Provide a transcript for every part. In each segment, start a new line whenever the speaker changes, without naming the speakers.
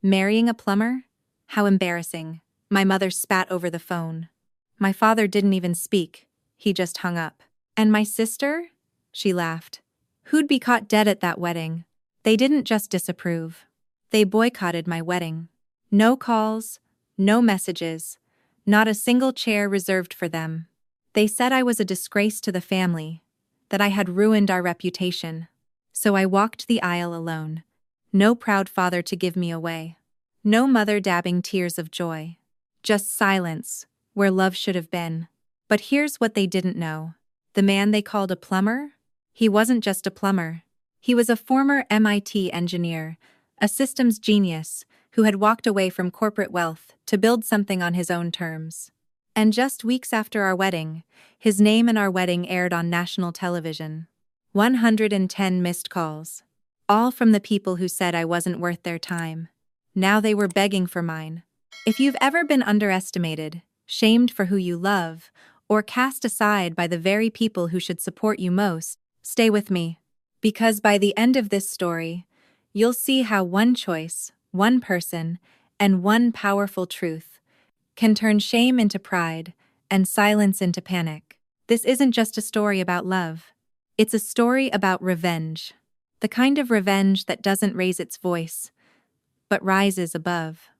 Marrying a plumber? How embarrassing. My mother spat over the phone. My father didn't even speak. He just hung up. And my sister? She laughed. Who'd be caught dead at that wedding? They didn't just disapprove. They boycotted my wedding. No calls, no messages, not a single chair reserved for them. They said I was a disgrace to the family, that I had ruined our reputation. So I walked the aisle alone. No proud father to give me away. No mother dabbing tears of joy. Just silence, where love should have been. But here's what they didn't know. The man they called a plumber? He wasn't just a plumber. He was a former MIT engineer, a systems genius who had walked away from corporate wealth to build something on his own terms. And just weeks after our wedding, his name and our wedding aired on national television. 110 missed calls. All from the people who said I wasn't worth their time. Now they were begging for mine. If you've ever been underestimated, shamed for who you love, or cast aside by the very people who should support you most, stay with me. Because by the end of this story, you'll see how one choice, one person, and one powerful truth can turn shame into pride and silence into panic. This isn't just a story about love. It's a story about revenge. The kind of revenge that doesn't raise its voice, but rises above.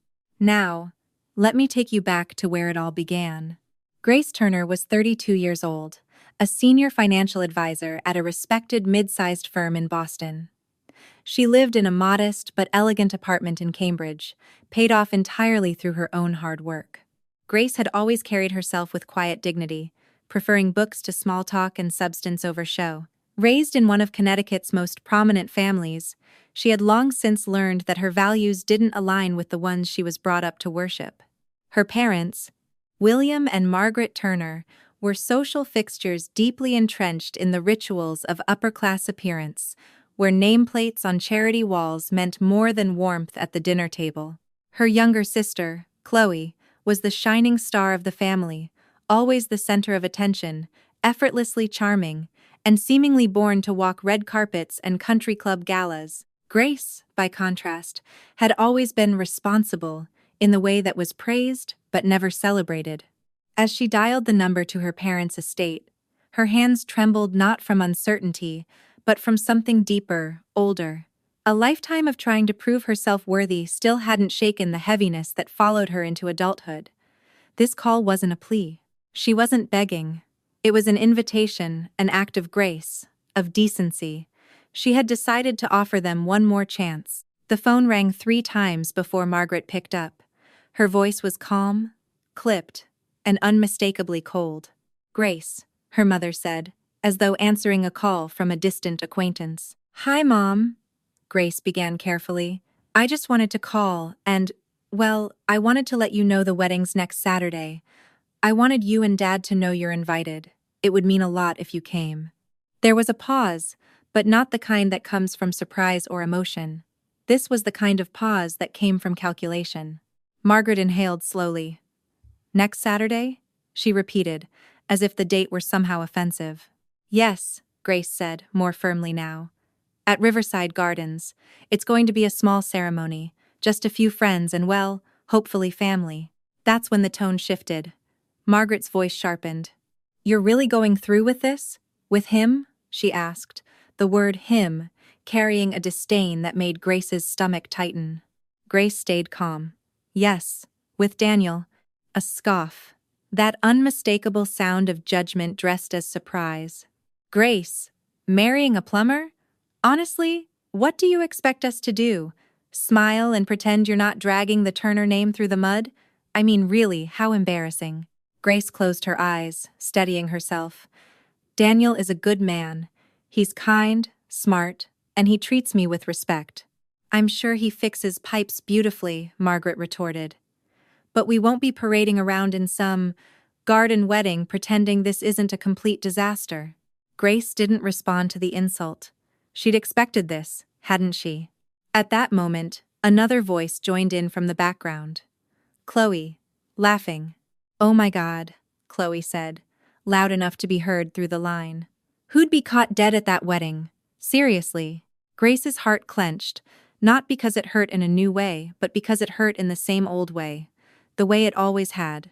Now, let me take you back to where it all began. Grace Turner was 32 years old, a senior financial advisor at a respected mid-sized firm in Boston. She lived in a modest but elegant apartment in Cambridge, paid off entirely through her own hard work. Grace had always carried herself with quiet dignity, preferring books to small talk and substance over show. Raised in one of Connecticut's most prominent families, she had long since learned that her values didn't align with the ones she was brought up to worship. Her parents, William and Margaret Turner, were social fixtures deeply entrenched in the rituals of upper-class appearance, where nameplates on charity walls meant more than warmth at the dinner table. Her younger sister, Chloe, was the shining star of the family, always the center of attention, effortlessly charming, and seemingly born to walk red carpets and country club galas. Grace, by contrast, had always been responsible in the way that was praised but never celebrated. As she dialed the number to her parents' estate, her hands trembled not from uncertainty, but from something deeper, older. A lifetime of trying to prove herself worthy still hadn't shaken the heaviness that followed her into adulthood. This call wasn't a plea. She wasn't begging. It was an invitation, an act of grace, of decency. She had decided to offer them one more chance. The phone rang 3 times before Margaret picked up. Her voice was calm, clipped, and unmistakably cold. "Grace," her mother said, as though answering a call from a distant acquaintance. "Hi, Mom," Grace began carefully. "I just wanted to call and, well, I wanted to let you know the wedding's next Saturday. I wanted you and Dad to know you're invited. It would mean a lot if you came." There was a pause, but not the kind that comes from surprise or emotion. This was the kind of pause that came from calculation. Margaret inhaled slowly. "Next Saturday?" she repeated, as if the date were somehow offensive. "Yes," Grace said, more firmly now. "At Riverside Gardens. It's going to be a small ceremony, just a few friends and, well, hopefully family." That's when the tone shifted. Margaret's voice sharpened. "You're really going through with this? With him?" she asked, the word him carrying a disdain that made Grace's stomach tighten. Grace stayed calm. "Yes, with Daniel." A scoff. That unmistakable sound of judgment dressed as surprise. "Grace, marrying a plumber? Honestly, what do you expect us to do? Smile and pretend you're not dragging the Turner name through the mud? I mean, really, how embarrassing." Grace closed her eyes, steadying herself. "Daniel is a good man. He's kind, smart, and he treats me with respect." "I'm sure he fixes pipes beautifully," Margaret retorted. "But we won't be parading around in some garden wedding pretending this isn't a complete disaster." Grace didn't respond to the insult. She'd expected this, hadn't she? At that moment, another voice joined in from the background. Chloe, laughing. "Oh my God," Chloe said, loud enough to be heard through the line. "Who'd be caught dead at that wedding? Seriously." Grace's heart clenched, Not because it hurt in a new way, but because it hurt in the same old way. The way it always had.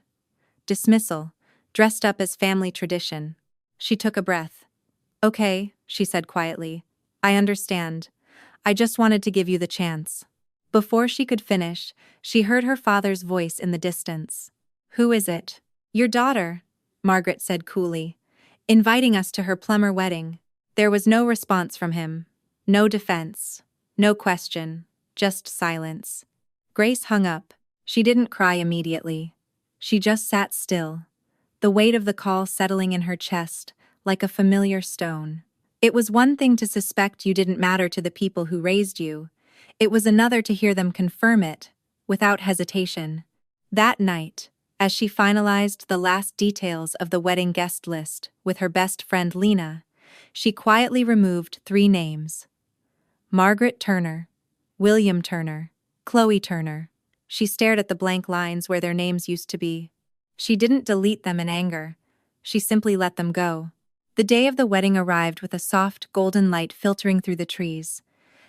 Dismissal, dressed up as family tradition. She took a breath. "Okay," she said quietly. "I understand. I just wanted to give you the chance." Before she could finish, she heard her father's voice in the distance. "Who is it?" "Your daughter," Margaret said coolly, "inviting us to her Plumber wedding." There was no response from him. No defense. No question. Just silence. Grace hung up. She didn't cry immediately. She just sat still, the weight of the call settling in her chest like a familiar stone. It was one thing to suspect you didn't matter to the people who raised you. It was another to hear them confirm it, without hesitation. That night, as she finalized the last details of the wedding guest list with her best friend Lena, she quietly removed 3 names. Margaret Turner, William Turner, Chloe Turner. She stared at the blank lines where their names used to be. She didn't delete them in anger. She simply let them go. The day of the wedding arrived with a soft, golden light filtering through the trees.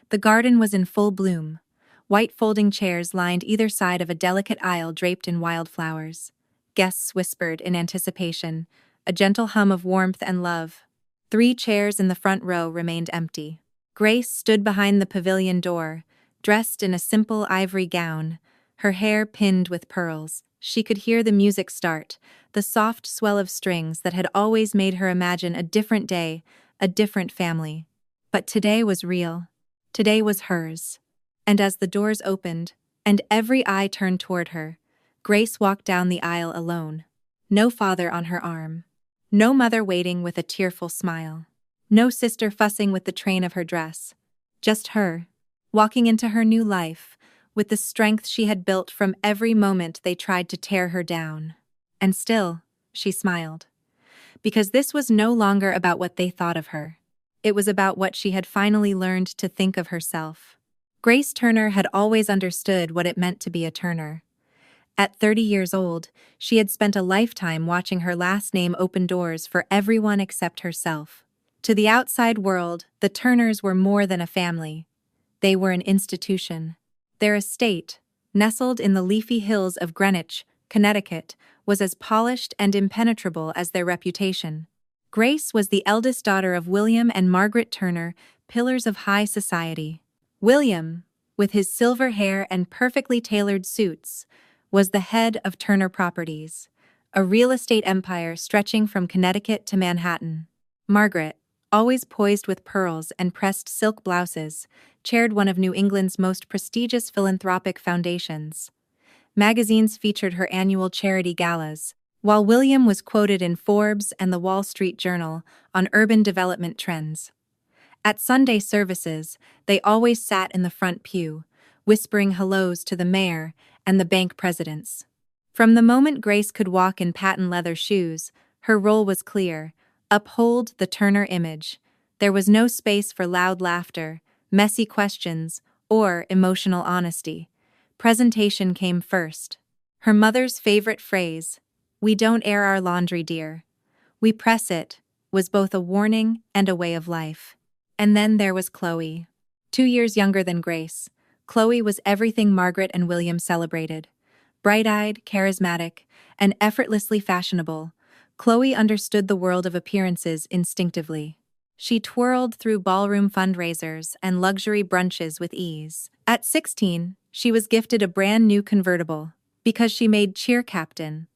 The garden was in full bloom. White folding chairs lined either side of a delicate aisle draped in wildflowers. Guests whispered in anticipation, a gentle hum of warmth and love. 3 chairs in the front row remained empty. Grace stood behind the pavilion door, dressed in a simple ivory gown, her hair pinned with pearls. She could hear the music start, the soft swell of strings that had always made her imagine a different day, a different family. But today was real. Today was hers. And as the doors opened, and every eye turned toward her, Grace walked down the aisle alone. No father on her arm. No mother waiting with a tearful smile. No sister fussing with the train of her dress. Just her, walking into her new life, with the strength she had built from every moment they tried to tear her down. And still, she smiled. Because this was no longer about what they thought of her. It was about what she had finally learned to think of herself. Grace Turner had always understood what it meant to be a Turner. At 30 years old, she had spent a lifetime watching her last name open doors for everyone except herself. To the outside world, the Turners were more than a family. They were an institution. Their estate, nestled in the leafy hills of Greenwich, Connecticut, was as polished and impenetrable as their reputation. Grace was the eldest daughter of William and Margaret Turner, pillars of high society. William, with his silver hair and perfectly tailored suits, was the head of Turner Properties, a real estate empire stretching from Connecticut to Manhattan. Margaret, always poised with pearls and pressed silk blouses, chaired one of New England's most prestigious philanthropic foundations. Magazines featured her annual charity galas, while William was quoted in Forbes and the Wall Street Journal on urban development trends. At Sunday services, they always sat in the front pew, whispering hellos to the mayor and the bank presidents. From the moment Grace could walk in patent leather shoes, her role was clear: uphold the Turner image. There was no space for loud laughter, messy questions, or emotional honesty. Presentation came first. Her mother's favorite phrase, "We don't air our laundry, dear. We press it," was both a warning and a way of life. And then there was Chloe. 2 years younger than Grace, Chloe was everything Margaret and William celebrated. Bright-eyed, charismatic, and effortlessly fashionable, Chloe understood the world of appearances instinctively. She twirled through ballroom fundraisers and luxury brunches with ease. At 16, she was gifted a brand new convertible because she made cheer captain.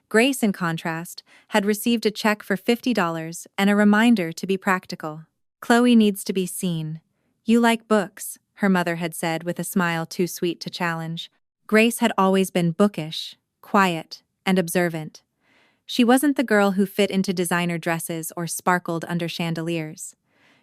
Grace, in contrast, had received a check for $50 and a reminder to be practical. "Chloe needs to be seen. You like books," her mother had said with a smile too sweet to challenge. Grace had always been bookish, quiet, and observant. She wasn't the girl who fit into designer dresses or sparkled under chandeliers.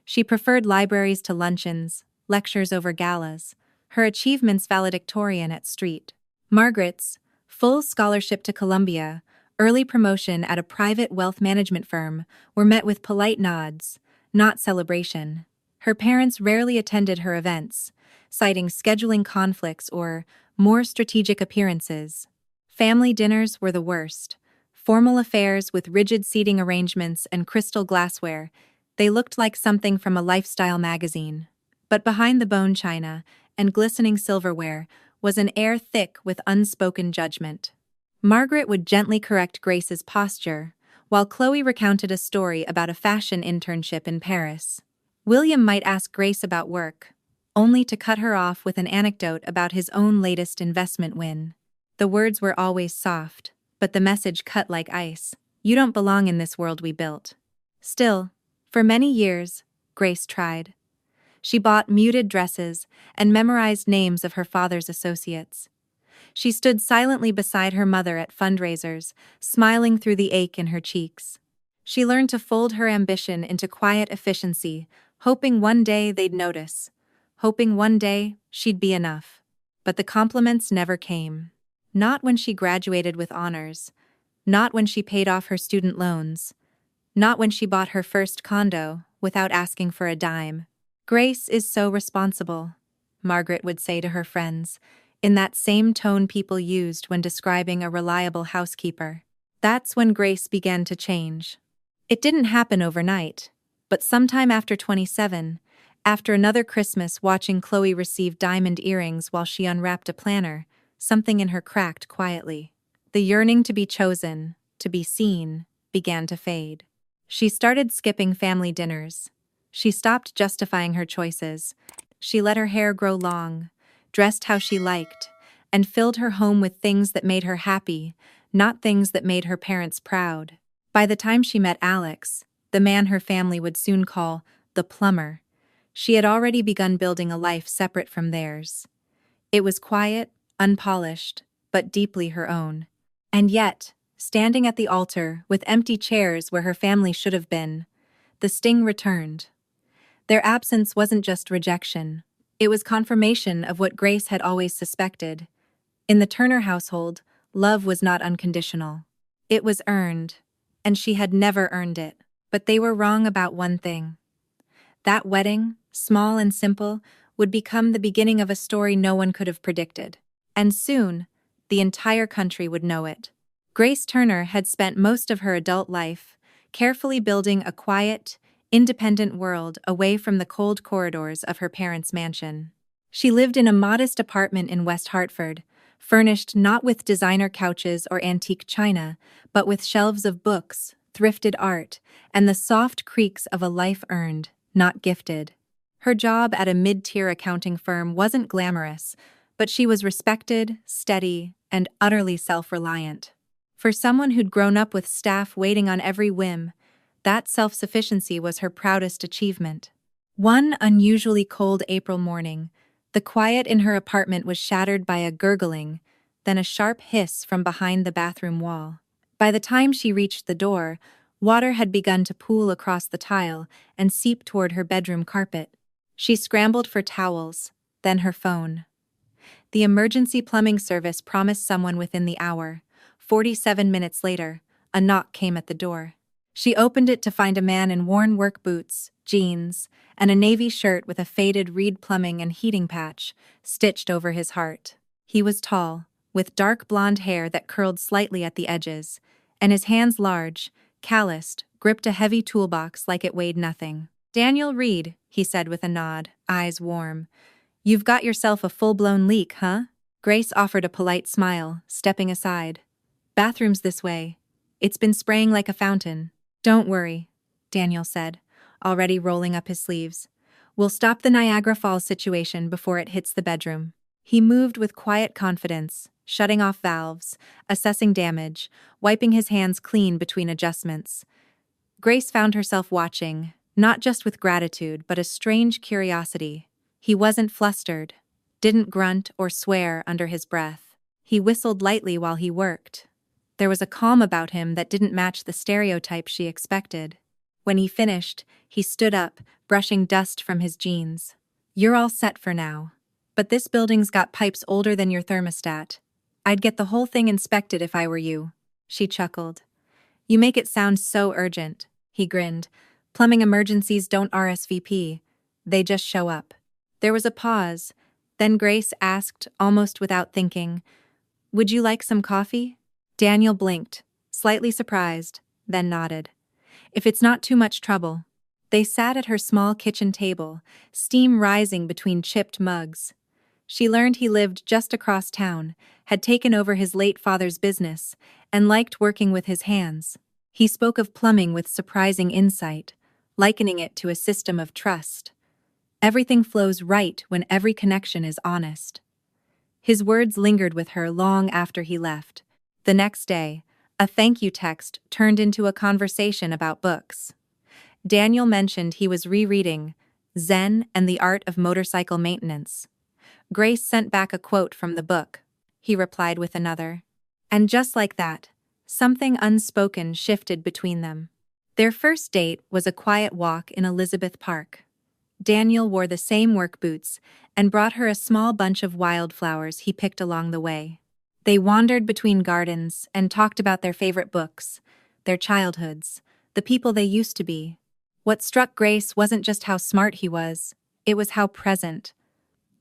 She preferred libraries to luncheons, lectures over galas, her achievements valedictorian at Street. Margaret's full scholarship to Columbia, early promotion at a private wealth management firm were met with polite nods, not celebration. Her parents rarely attended her events, citing scheduling conflicts or more strategic appearances. Family dinners were the worst. Formal affairs with rigid seating arrangements and crystal glassware, they looked like something from a lifestyle magazine. But behind the bone china and glistening silverware, was an air thick with unspoken judgment. Margaret would gently correct Grace's posture, while Chloe recounted a story about a fashion internship in Paris. William might ask Grace about work, only to cut her off with an anecdote about his own latest investment win. The words were always soft, but the message cut like ice. You don't belong in this world we built. Still, for many years, Grace tried. She bought muted dresses and memorized names of her father's associates. She stood silently beside her mother at fundraisers, smiling through the ache in her cheeks. She learned to fold her ambition into quiet efficiency, hoping one day they'd notice, hoping one day she'd be enough. But the compliments never came. Not when she graduated with honors, not when she paid off her student loans, not when she bought her first condo without asking for a dime. Grace is so responsible, Margaret would say to her friends, in that same tone people used when describing a reliable housekeeper. That's when Grace began to change. It didn't happen overnight, but sometime after 27, after another Christmas watching Chloe receive diamond earrings while she unwrapped a planner, something in her cracked quietly. The yearning to be chosen, to be seen, began to fade. She started skipping family dinners. She stopped justifying her choices. She let her hair grow long, dressed how she liked, and filled her home with things that made her happy, not things that made her parents proud. By the time she met Alex, the man her family would soon call the Plumber, she had already begun building a life separate from theirs. It was quiet, unpolished, but deeply her own. And yet, standing at the altar with empty chairs where her family should have been, the sting returned. Their absence wasn't just rejection. It was confirmation of what Grace had always suspected. In the Turner household, love was not unconditional. It was earned, and she had never earned it. But they were wrong about one thing. That wedding, small and simple, would become the beginning of a story no one could have predicted. And soon, the entire country would know it. Grace Turner had spent most of her adult life carefully building a quiet, independent world away from the cold corridors of her parents' mansion. She lived in a modest apartment in West Hartford, furnished not with designer couches or antique china, but with shelves of books, thrifted art, and the soft creaks of a life earned, not gifted. Her job at a mid-tier accounting firm wasn't glamorous, but she was respected, steady, and utterly self-reliant. For someone who'd grown up with staff waiting on every whim, that self-sufficiency was her proudest achievement. One unusually cold April morning, the quiet in her apartment was shattered by a gurgling, then a sharp hiss from behind the bathroom wall. By the time she reached the door, water had begun to pool across the tile and seep toward her bedroom carpet. She scrambled for towels, then her phone. The emergency plumbing service promised someone within the hour. 47 minutes later, a knock came at the door. She opened it to find a man in worn work boots, jeans, and a navy shirt with a faded Reed plumbing and heating patch stitched over his heart. He was tall, with dark blonde hair that curled slightly at the edges, and his hands large, calloused, gripped a heavy toolbox like it weighed nothing. "Daniel Reed," he said with a nod, eyes warm. "You've got yourself a full-blown leak, huh?" Grace offered a polite smile, stepping aside. "Bathroom's this way. It's been spraying like a fountain." "Don't worry," Daniel said, already rolling up his sleeves. "We'll stop the Niagara Falls situation before it hits the bedroom." He moved with quiet confidence, shutting off valves, assessing damage, wiping his hands clean between adjustments. Grace found herself watching, not just with gratitude but a strange curiosity. He wasn't flustered, didn't grunt or swear under his breath. He whistled lightly while he worked. There was a calm about him that didn't match the stereotype she expected. When he finished, he stood up, brushing dust from his jeans. "You're all set for now. But this building's got pipes older than your thermostat. I'd get the whole thing inspected if I were you." She chuckled. "You make it sound so urgent." He grinned. "Plumbing emergencies don't RSVP. They just show up." There was a pause. Then Grace asked, almost without thinking, "Would you like some coffee?" Daniel blinked, slightly surprised, then nodded. "If it's not too much trouble." They sat at her small kitchen table, steam rising between chipped mugs. She learned he lived just across town, had taken over his late father's business, and liked working with his hands. He spoke of plumbing with surprising insight, likening it to a system of trust. Everything flows right when every connection is honest. His words lingered with her long after he left. The next day, a thank you text turned into a conversation about books. Daniel mentioned he was rereading Zen and the Art of Motorcycle Maintenance. Grace sent back a quote from the book. He replied with another. And just like that, something unspoken shifted between them. Their first date was a quiet walk in Elizabeth Park. Daniel wore the same work boots and brought her a small bunch of wildflowers he picked along the way. They wandered between gardens and talked about their favorite books, their childhoods, the people they used to be. What struck Grace wasn't just how smart he was, it was how present.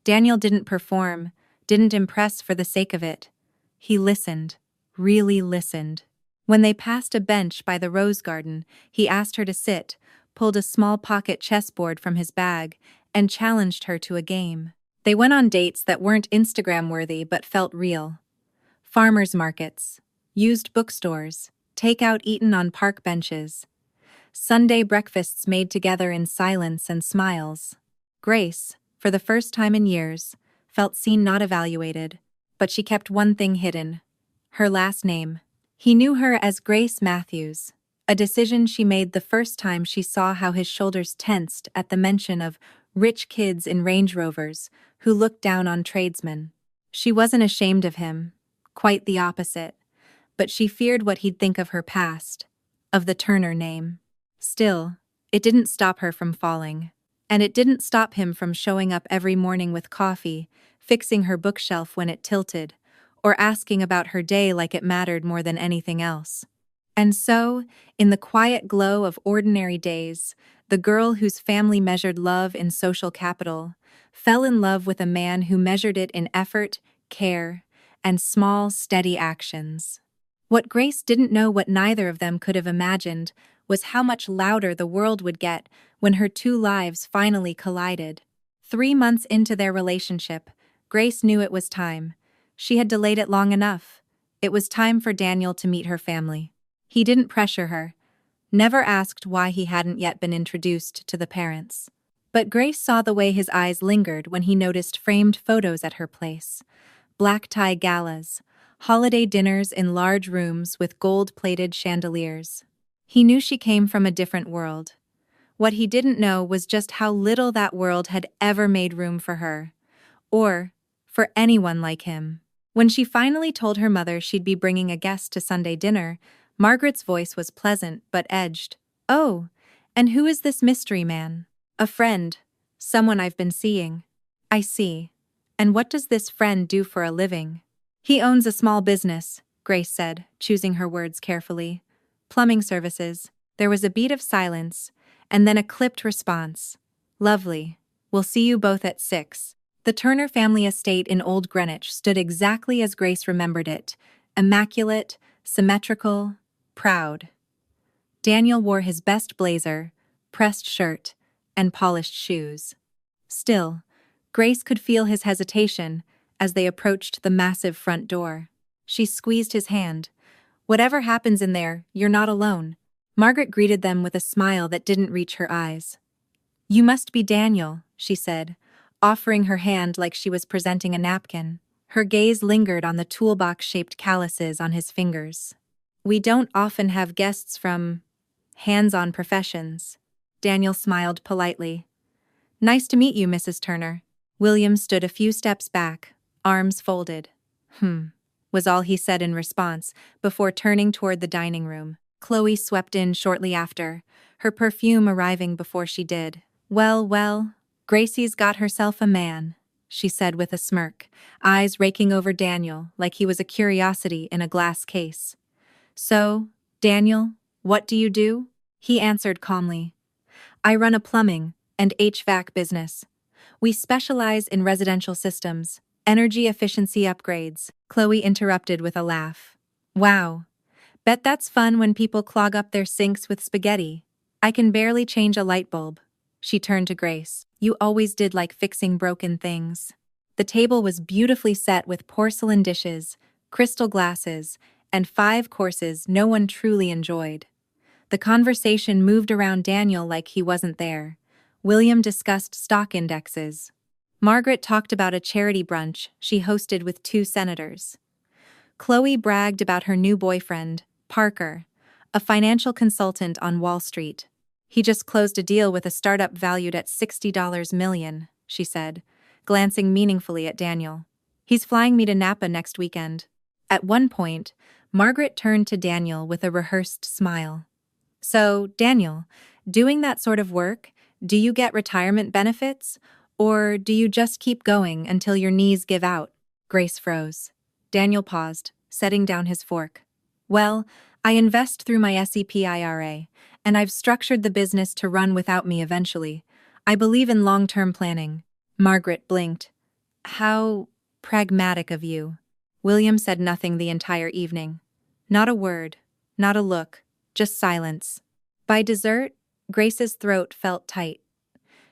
Daniel didn't perform, didn't impress for the sake of it. He listened, really listened. When they passed a bench by the rose garden, he asked her to sit, pulled a small pocket chessboard from his bag, and challenged her to a game. They went on dates that weren't Instagram-worthy but felt real. Farmers markets, used bookstores, takeout eaten on park benches. Sunday breakfasts made together in silence and smiles. Grace, for the first time in years, felt seen not evaluated, but she kept one thing hidden: her last name. He knew her as Grace Matthews, a decision she made the first time she saw how his shoulders tensed at the mention of rich kids in Range Rovers who looked down on tradesmen. She wasn't ashamed of him, quite the opposite, but she feared what he'd think of her past, of the Turner name. Still, it didn't stop her from falling, and it didn't stop him from showing up every morning with coffee, fixing her bookshelf when it tilted, or asking about her day like it mattered more than anything else. And so, in the quiet glow of ordinary days, the girl whose family measured love in social capital fell in love with a man who measured it in effort, care, and small, steady actions. What Grace didn't know, what neither of them could have imagined, was how much louder the world would get when her two lives finally collided. 3 months into their relationship, Grace knew it was time. She had delayed it long enough. It was time for Daniel to meet her family. He didn't pressure her, never asked why he hadn't yet been introduced to the parents. But Grace saw the way his eyes lingered when he noticed framed photos at her place. Black tie galas, holiday dinners in large rooms with gold-plated chandeliers. He knew she came from a different world. What he didn't know was just how little that world had ever made room for her, or for anyone like him. When she finally told her mother she'd be bringing a guest to Sunday dinner, Margaret's voice was pleasant but edged. "Oh, and who is this mystery man?" "A friend, someone I've been seeing." "I see. And what does this friend do for a living?" "He owns a small business," Grace said, choosing her words carefully. "Plumbing services." There was a beat of silence, and then a clipped response. "Lovely. We'll see you both at 6. The Turner family estate in Old Greenwich stood exactly as Grace remembered it, immaculate, symmetrical, proud. Daniel wore his best blazer, pressed shirt, and polished shoes. Still, Grace could feel his hesitation as they approached the massive front door. She squeezed his hand. "Whatever happens in there, you're not alone." Margaret greeted them with a smile that didn't reach her eyes. "You must be Daniel," she said, offering her hand like she was presenting a napkin. Her gaze lingered on the toolbox-shaped calluses on his fingers. "We don't often have guests from hands-on professions." Daniel smiled politely. "Nice to meet you, Mrs. Turner." William stood a few steps back, arms folded. Was all he said in response, before turning toward the dining room. Chloe swept in shortly after, her perfume arriving before she did. Well, Gracie's got herself a man," she said with a smirk, eyes raking over Daniel like he was a curiosity in a glass case. "So, Daniel, what do you do?" He answered calmly. "I run a plumbing and HVAC business. We specialize in residential systems, energy efficiency upgrades." Chloe interrupted with a laugh. "Wow. Bet that's fun when people clog up their sinks with spaghetti. I can barely change a light bulb." She turned to Grace. "You always did like fixing broken things." The table was beautifully set with porcelain dishes, crystal glasses, and 5 courses no one truly enjoyed. The conversation moved around Daniel like he wasn't there. William discussed stock indexes. Margaret talked about a charity brunch she hosted with 2 senators. Chloe bragged about her new boyfriend, Parker, a financial consultant on Wall Street. He just closed a deal with a startup valued at $60 million, she said, glancing meaningfully at Daniel. He's flying me to Napa next weekend. At one point, Margaret turned to Daniel with a rehearsed smile. So, Daniel, doing that sort of work, do you get retirement benefits? Or do you just keep going until your knees give out? Grace froze. Daniel paused, setting down his fork. Well, I invest through my SEP IRA, and I've structured the business to run without me eventually. I believe in long-term planning. Margaret blinked. How pragmatic of you. William said nothing the entire evening. Not a word, not a look, just silence. By dessert, Grace's throat felt tight.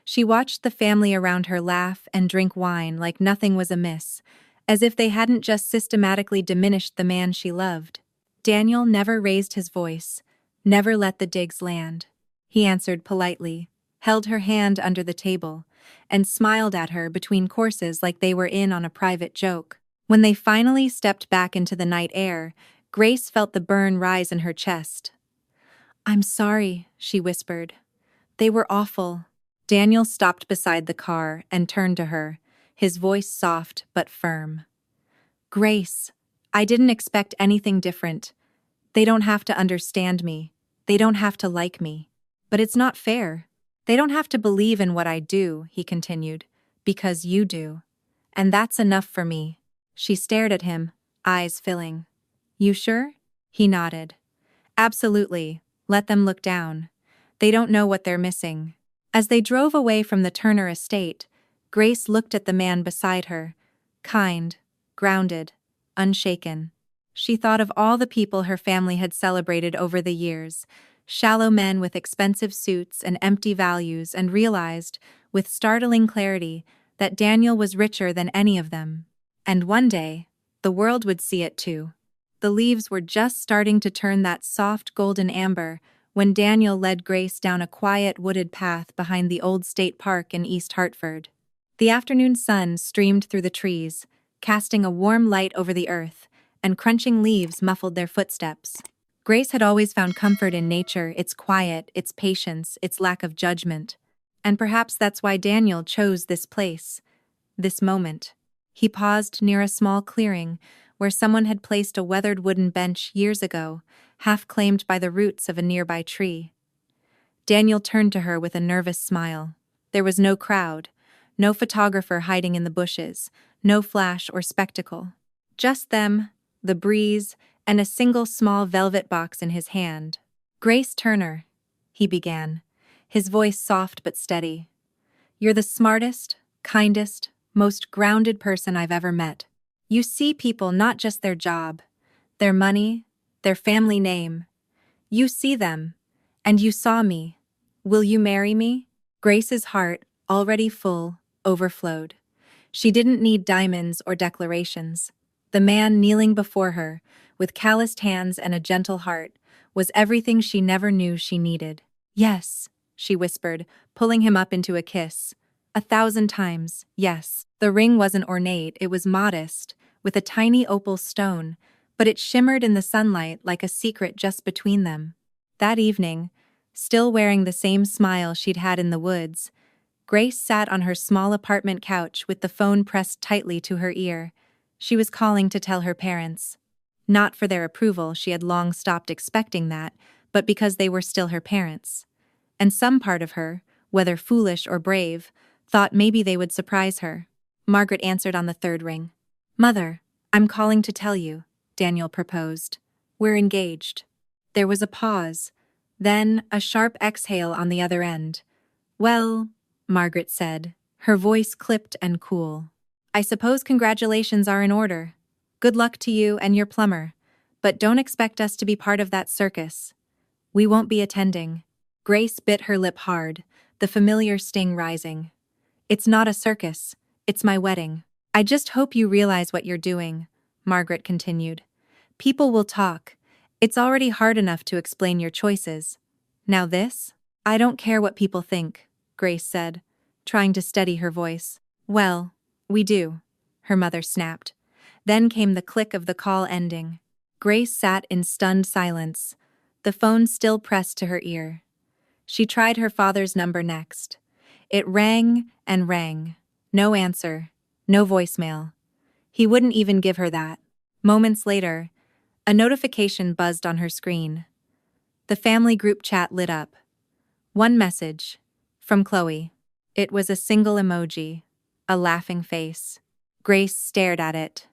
She watched the family around her laugh and drink wine like nothing was amiss, as if they hadn't just systematically diminished the man she loved. Daniel never raised his voice, never let the digs land. He answered politely, held her hand under the table, and smiled at her between courses like they were in on a private joke. When they finally stepped back into the night air, Grace felt the burn rise in her chest. "I'm sorry," she whispered. "They were awful." Daniel stopped beside the car and turned to her, his voice soft but firm. "Grace, I didn't expect anything different. They don't have to understand me. They don't have to like me. But it's not fair. They don't have to believe in what I do," he continued, "because you do. And that's enough for me." She stared at him, eyes filling. "You sure?" He nodded. "Absolutely. Let them look down. They don't know what they're missing." As they drove away from the Turner estate, Grace looked at the man beside her, kind, grounded, unshaken. She thought of all the people her family had celebrated over the years, shallow men with expensive suits and empty values, and realized, with startling clarity, that Daniel was richer than any of them. And one day, the world would see it too. The leaves were just starting to turn that soft golden amber when Daniel led Grace down a quiet wooded path behind the old state park in East Hartford. The afternoon sun streamed through the trees, casting a warm light over the earth, and crunching leaves muffled their footsteps. Grace had always found comfort in nature, its quiet, its patience, its lack of judgment. And perhaps that's why Daniel chose this place, this moment. He paused near a small clearing where someone had placed a weathered wooden bench years ago, half claimed by the roots of a nearby tree. Daniel turned to her with a nervous smile. There was no crowd, no photographer hiding in the bushes, no flash or spectacle. Just them, the breeze, and a single small velvet box in his hand. "Grace Turner," he began, his voice soft but steady. "You're the smartest, kindest, most grounded person I've ever met. You see people not just their job, their money, their family name. You see them, and you saw me. Will you marry me?" Grace's heart, already full, overflowed. She didn't need diamonds or declarations. The man kneeling before her, with calloused hands and a gentle heart, was everything she never knew she needed. "Yes," she whispered, pulling him up into a kiss. 1,000 times, yes. The ring wasn't ornate, it was modest, with a tiny opal stone, but it shimmered in the sunlight like a secret just between them. That evening, still wearing the same smile she'd had in the woods, Grace sat on her small apartment couch with the phone pressed tightly to her ear. She was calling to tell her parents. Not for their approval, she had long stopped expecting that, but because they were still her parents. And some part of her, whether foolish or brave, thought maybe they would surprise her. Margaret answered on the third ring. "Mother, I'm calling to tell you," Daniel proposed. "We're engaged." There was a pause, then a sharp exhale on the other end. "Well," Margaret said, her voice clipped and cool. "I suppose congratulations are in order. Good luck to you and your plumber, but don't expect us to be part of that circus. We won't be attending." Grace bit her lip hard, the familiar sting rising. "It's not a circus, it's my wedding." I just hope you realize what you're doing, Margaret continued. People will talk. It's already hard enough to explain your choices. Now this? I don't care what people think, Grace said, trying to steady her voice. Well, we do, her mother snapped. Then came the click of the call ending. Grace sat in stunned silence, the phone still pressed to her ear. She tried her father's number next. It rang and rang. No answer, no voicemail. He wouldn't even give her that. Moments later, a notification buzzed on her screen. The family group chat lit up. One message, from Chloe. It was a single emoji, a laughing face. Grace stared at it.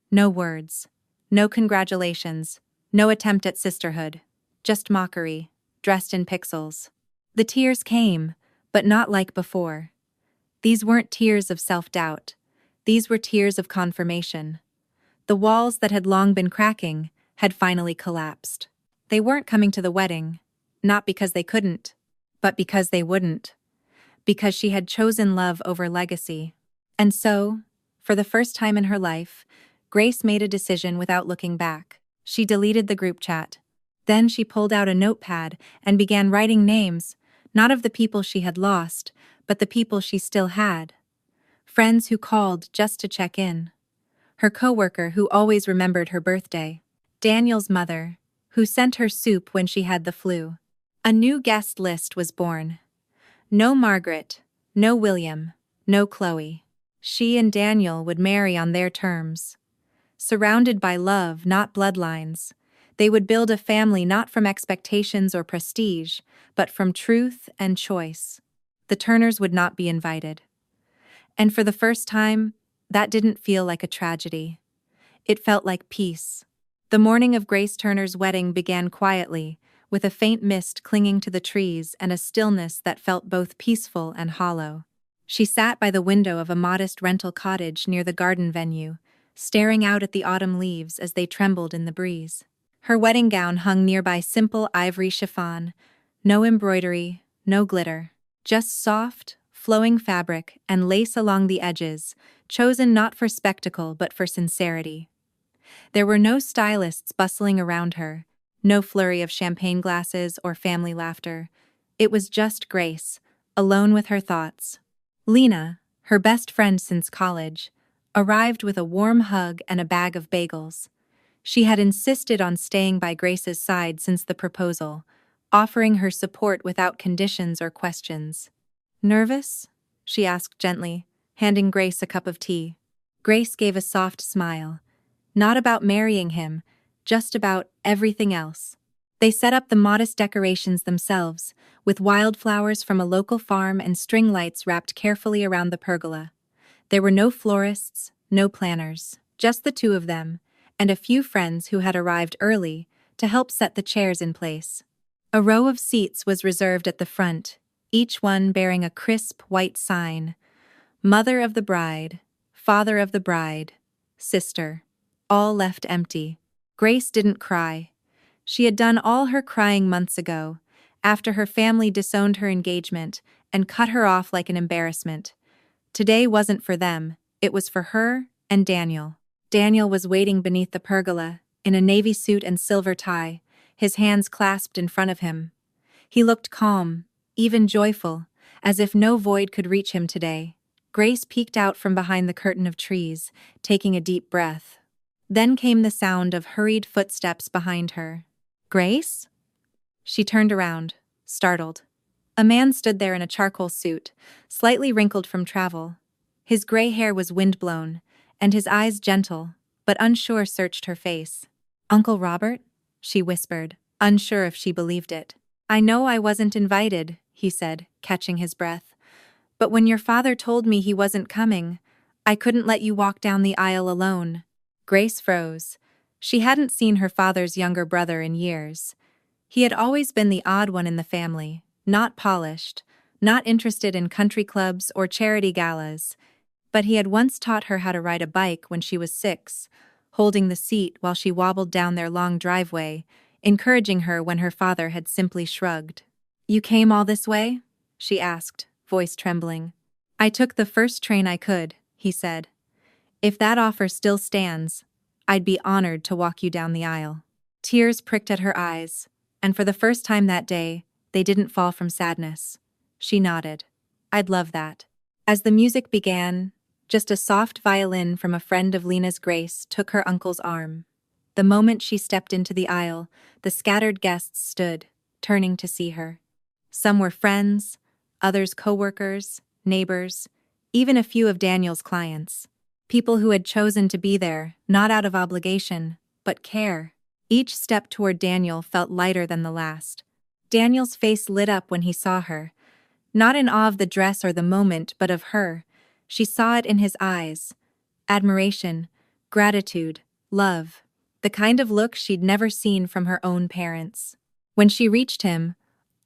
No words, no congratulations, no attempt at sisterhood, just mockery, dressed in pixels. The tears came, but not like before. These weren't tears of self-doubt. These were tears of confirmation. The walls that had long been cracking had finally collapsed. They weren't coming to the wedding, not because they couldn't, but because they wouldn't. Because she had chosen love over legacy. And so, for the first time in her life, Grace made a decision without looking back. She deleted the group chat. Then she pulled out a notepad and began writing names, not of the people she had lost, but the people she still had. Friends who called just to check in. Her coworker who always remembered her birthday. Daniel's mother, who sent her soup when she had the flu. A new guest list was born. No Margaret, no William, no Chloe. She and Daniel would marry on their terms. Surrounded by love, not bloodlines, they would build a family not from expectations or prestige, but from truth and choice. The Turners would not be invited. And for the first time, that didn't feel like a tragedy. It felt like peace. The morning of Grace Turner's wedding began quietly, with a faint mist clinging to the trees and a stillness that felt both peaceful and hollow. She sat by the window of a modest rental cottage near the garden venue, staring out at the autumn leaves as they trembled in the breeze. Her wedding gown hung nearby simple ivory chiffon, no embroidery, no glitter, just soft, flowing fabric and lace along the edges, chosen not for spectacle but for sincerity. There were no stylists bustling around her, no flurry of champagne glasses or family laughter. It was just Grace, alone with her thoughts. Lena, her best friend since college, arrived with a warm hug and a bag of bagels. She had insisted on staying by Grace's side since the proposal, offering her support without conditions or questions. Nervous? She asked gently, handing Grace a cup of tea. Grace gave a soft smile. Not about marrying him, just about everything else. They set up the modest decorations themselves, with wildflowers from a local farm and string lights wrapped carefully around the pergola. There were no florists, no planners, just the two of them, and a few friends who had arrived early to help set the chairs in place. A row of seats was reserved at the front, each one bearing a crisp white sign. Mother of the bride, father of the bride, sister, all left empty. Grace didn't cry. She had done all her crying months ago, after her family disowned her engagement and cut her off like an embarrassment. Today wasn't for them, it was for her and Daniel. Daniel was waiting beneath the pergola, in a navy suit and silver tie, his hands clasped in front of him. He looked calm, even joyful, as if no void could reach him today. Grace peeked out from behind the curtain of trees, taking a deep breath. Then came the sound of hurried footsteps behind her. Grace? She turned around, startled. A man stood there in a charcoal suit, slightly wrinkled from travel. His gray hair was windblown, and his eyes gentle, but unsure searched her face. Uncle Robert? She whispered, unsure if she believed it. I know I wasn't invited, he said, catching his breath. But when your father told me he wasn't coming, I couldn't let you walk down the aisle alone. Grace froze. She hadn't seen her father's younger brother in years. He had always been the odd one in the family, not polished, not interested in country clubs or charity galas. But he had once taught her how to ride a bike when she was 6, holding the seat while she wobbled down their long driveway, encouraging her when her father had simply shrugged. You came all this way? She asked, voice trembling. I took the first train I could, he said. If that offer still stands, I'd be honored to walk you down the aisle." Tears pricked at her eyes, and for the first time that day, they didn't fall from sadness. She nodded. "I'd love that." As the music began, just a soft violin from a friend of Lena's Grace took her uncle's arm. The moment she stepped into the aisle, the scattered guests stood, turning to see her. Some were friends, others co-workers, neighbors, even a few of Daniel's clients. People who had chosen to be there, not out of obligation, but care. Each step toward Daniel felt lighter than the last. Daniel's face lit up when he saw her. Not in awe of the dress or the moment, but of her. She saw it in his eyes. Admiration, gratitude, love. The kind of look she'd never seen from her own parents. When she reached him,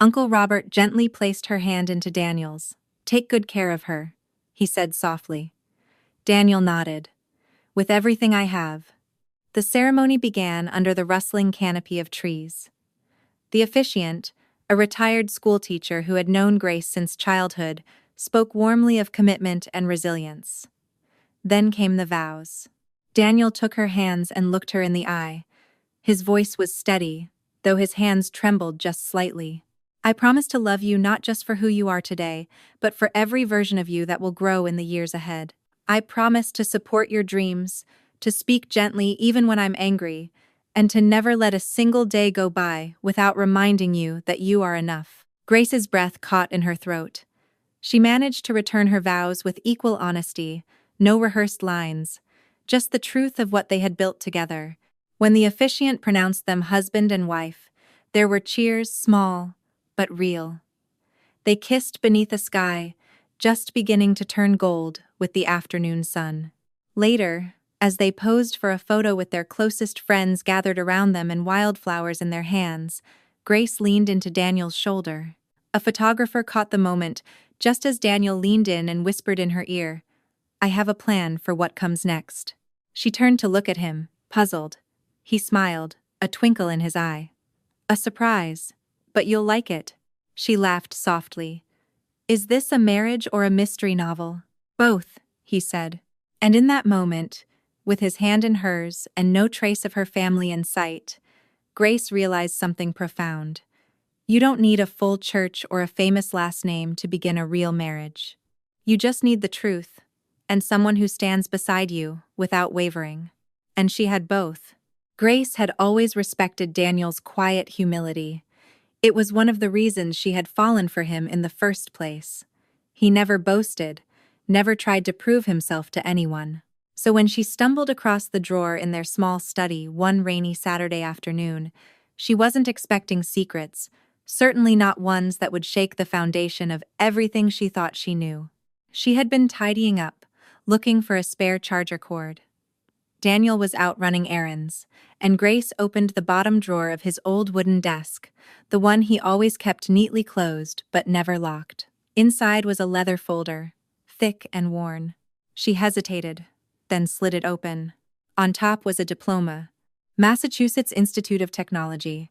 Uncle Robert gently placed her hand into Daniel's. "Take good care of her," he said softly. Daniel nodded. "With everything I have." The ceremony began under the rustling canopy of trees. The officiant, a retired schoolteacher who had known Grace since childhood, spoke warmly of commitment and resilience. Then came the vows. Daniel took her hands and looked her in the eye. His voice was steady, though his hands trembled just slightly. "I promise to love you not just for who you are today, but for every version of you that will grow in the years ahead. I promise to support your dreams, to speak gently even when I'm angry, and to never let a single day go by without reminding you that you are enough." Grace's breath caught in her throat. She managed to return her vows with equal honesty, no rehearsed lines, just the truth of what they had built together. When the officiant pronounced them husband and wife, there were cheers, small but real. They kissed beneath a sky, just beginning to turn gold with the afternoon sun. Later, as they posed for a photo with their closest friends gathered around them and wildflowers in their hands, Grace leaned into Daniel's shoulder. A photographer caught the moment, just as Daniel leaned in and whispered in her ear, "I have a plan for what comes next." She turned to look at him, puzzled. He smiled, a twinkle in his eye. "A surprise, but you'll like it." She laughed softly. "Is this a marriage or a mystery novel?" "Both," he said. And in that moment, with his hand in hers and no trace of her family in sight, Grace realized something profound. You don't need a full church or a famous last name to begin a real marriage. You just need the truth, and someone who stands beside you without wavering. And she had both. Grace had always respected Daniel's quiet humility. It was one of the reasons she had fallen for him in the first place. He never boasted, never tried to prove himself to anyone. So when she stumbled across the drawer in their small study one rainy Saturday afternoon, she wasn't expecting secrets, certainly not ones that would shake the foundation of everything she thought she knew. She had been tidying up, looking for a spare charger cord. Daniel was out running errands, and Grace opened the bottom drawer of his old wooden desk, the one he always kept neatly closed but never locked. Inside was a leather folder, thick and worn. She hesitated, then slid it open. On top was a diploma, Massachusetts Institute of Technology,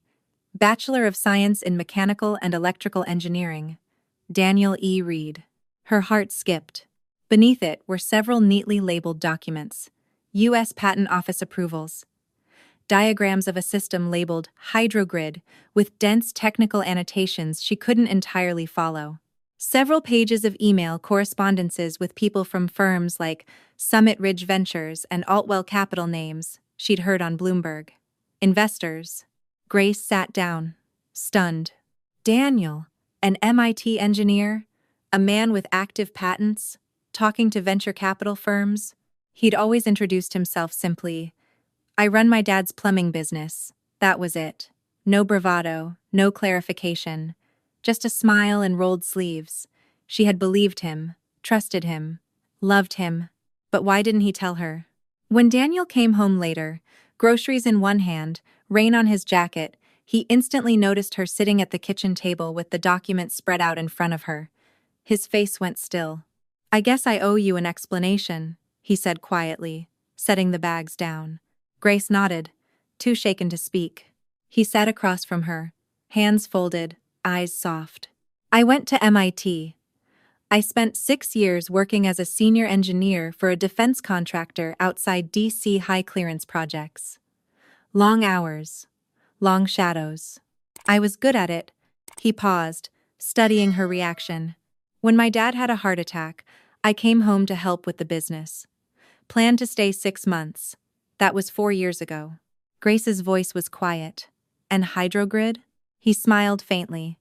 Bachelor of Science in Mechanical and Electrical Engineering, Daniel E. Reed. Her heart skipped. Beneath it were several neatly labeled documents, U.S. Patent Office approvals, diagrams of a system labeled Hydrogrid with dense technical annotations she couldn't entirely follow. Several pages of email correspondences with people from firms like Summit Ridge Ventures and Altwell Capital, names she'd heard on Bloomberg. Investors. Grace sat down, stunned. Daniel, an MIT engineer, a man with active patents, talking to venture capital firms. He'd always introduced himself simply, "I run my dad's plumbing business." That was it. No bravado, no clarification. Just a smile and rolled sleeves. She had believed him, trusted him, loved him. But why didn't he tell her? When Daniel came home later, groceries in one hand, rain on his jacket, he instantly noticed her sitting at the kitchen table with the document spread out in front of her. His face went still. "I guess I owe you an explanation," he said quietly, setting the bags down. Grace nodded, too shaken to speak. He sat across from her, hands folded, eyes soft. "I went to MIT. I spent 6 years working as a senior engineer for a defense contractor outside DC high-clearance projects. Long hours. Long shadows. I was good at it. He paused, studying her reaction. When my dad had a heart attack, I came home to help with the business. Planned to stay 6 months. That was 4 years ago. Grace's voice was quiet. And hydrogrid? He smiled faintly.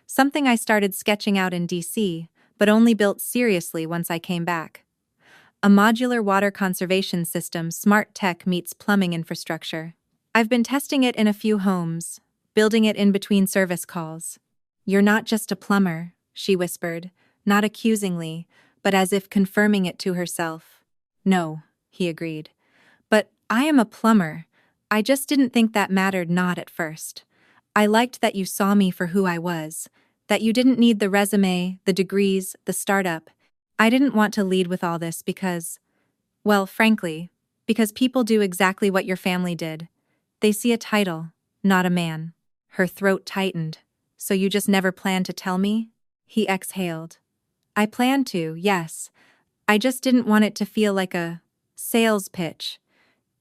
Something I started sketching out in DC, but only built seriously once I came back. A modular water conservation system, smart tech meets plumbing infrastructure. I've been testing it in a few homes, building it in between service calls. You're not just a plumber, she whispered, not accusingly, but as if confirming it to herself. No, he agreed. But I am a plumber. I just didn't think that mattered, not at first. I liked that you saw me for who I was, that you didn't need the resume, the degrees, the startup. I didn't want to lead with all this because, well, frankly, because people do exactly what your family did. They see a title, not a man. Her throat tightened. So you just never planned to tell me? He exhaled. I planned to, yes. I just didn't want it to feel like a sales pitch.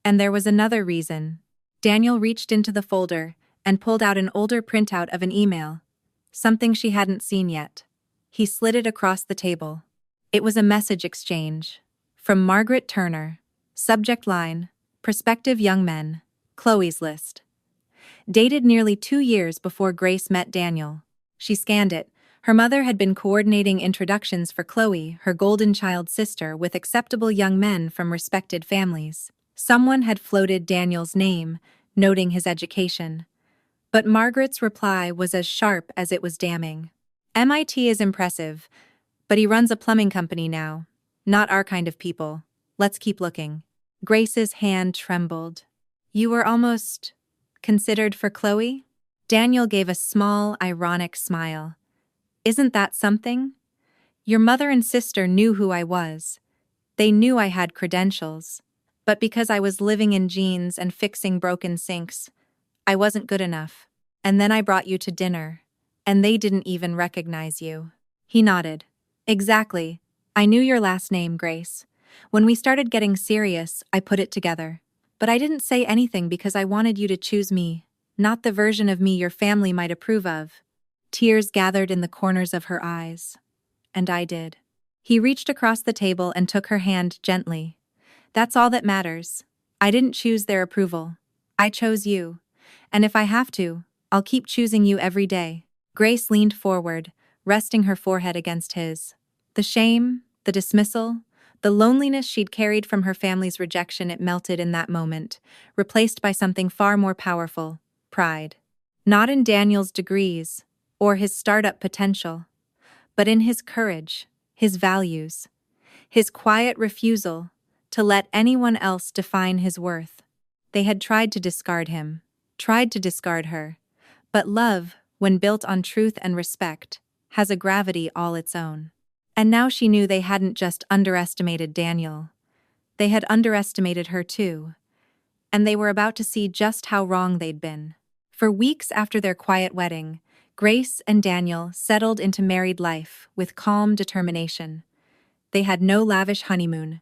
And there was another reason. Daniel reached into the folder and pulled out an older printout of an email. Something she hadn't seen yet. He slid it across the table. It was a message exchange. From Margaret Turner. Subject line, Prospective Young Men. Chloe's List. Dated nearly 2 years before Grace met Daniel. She scanned it. Her mother had been coordinating introductions for Chloe, her golden child sister, with acceptable young men from respected families. Someone had floated Daniel's name, noting his education. But Margaret's reply was as sharp as it was damning. MIT is impressive, but he runs a plumbing company now. Not our kind of people. Let's keep looking. Grace's hand trembled. You were almost considered for Chloe? Daniel gave a small, ironic smile. Isn't that something? Your mother and sister knew who I was. They knew I had credentials. But because I was living in jeans and fixing broken sinks, I wasn't good enough. And then I brought you to dinner. And they didn't even recognize you. He nodded. Exactly. I knew your last name, Grace. When we started getting serious, I put it together. But I didn't say anything because I wanted you to choose me, not the version of me your family might approve of. Tears gathered in the corners of her eyes. And I did. He reached across the table and took her hand gently. That's all that matters. I didn't choose their approval. I chose you. And if I have to, I'll keep choosing you every day. Grace leaned forward, resting her forehead against his. The shame, the dismissal, the loneliness she'd carried from her family's rejection, it melted in that moment, replaced by something far more powerful, pride. Not in Daniel's degrees, or his startup potential, but in his courage, his values, his quiet refusal to let anyone else define his worth. They had tried to discard him, tried to discard her, but love, when built on truth and respect, has a gravity all its own. And now she knew they hadn't just underestimated Daniel. They had underestimated her too. And they were about to see just how wrong they'd been. For weeks after their quiet wedding, Grace and Daniel settled into married life with calm determination. They had no lavish honeymoon,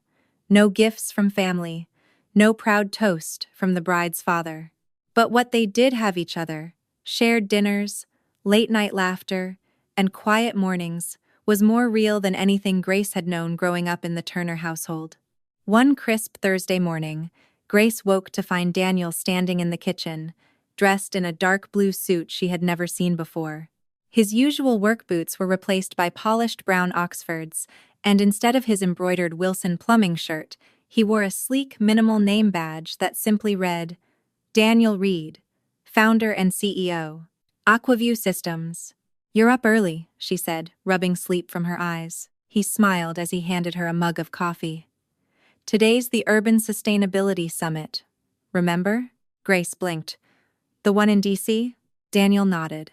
no gifts from family, no proud toast from the bride's father. But what they did have each other, shared dinners, late-night laughter, and quiet mornings, was more real than anything Grace had known growing up in the Turner household. One crisp Thursday morning, Grace woke to find Daniel standing in the kitchen, dressed in a dark blue suit she had never seen before. His usual work boots were replaced by polished brown Oxfords, and instead of his embroidered Wilson plumbing shirt, he wore a sleek, minimal name badge that simply read, Daniel Reed, founder and CEO, Aquaview Systems. You're up early, she said, rubbing sleep from her eyes. He smiled as he handed her a mug of coffee. Today's the Urban Sustainability Summit. Remember? Grace blinked. The one in DC? Daniel nodded.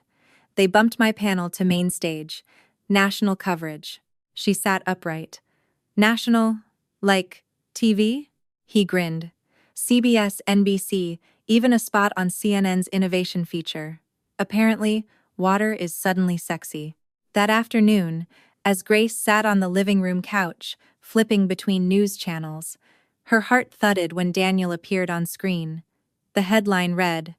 They bumped my panel to main stage. National coverage. She sat upright. National? Like TV? He grinned. CBS, NBC, even a spot on CNN's innovation feature. Apparently, water is suddenly sexy. That afternoon, As Grace sat on the living room couch, flipping between news channels, her heart thudded when Daniel appeared on screen. The headline read,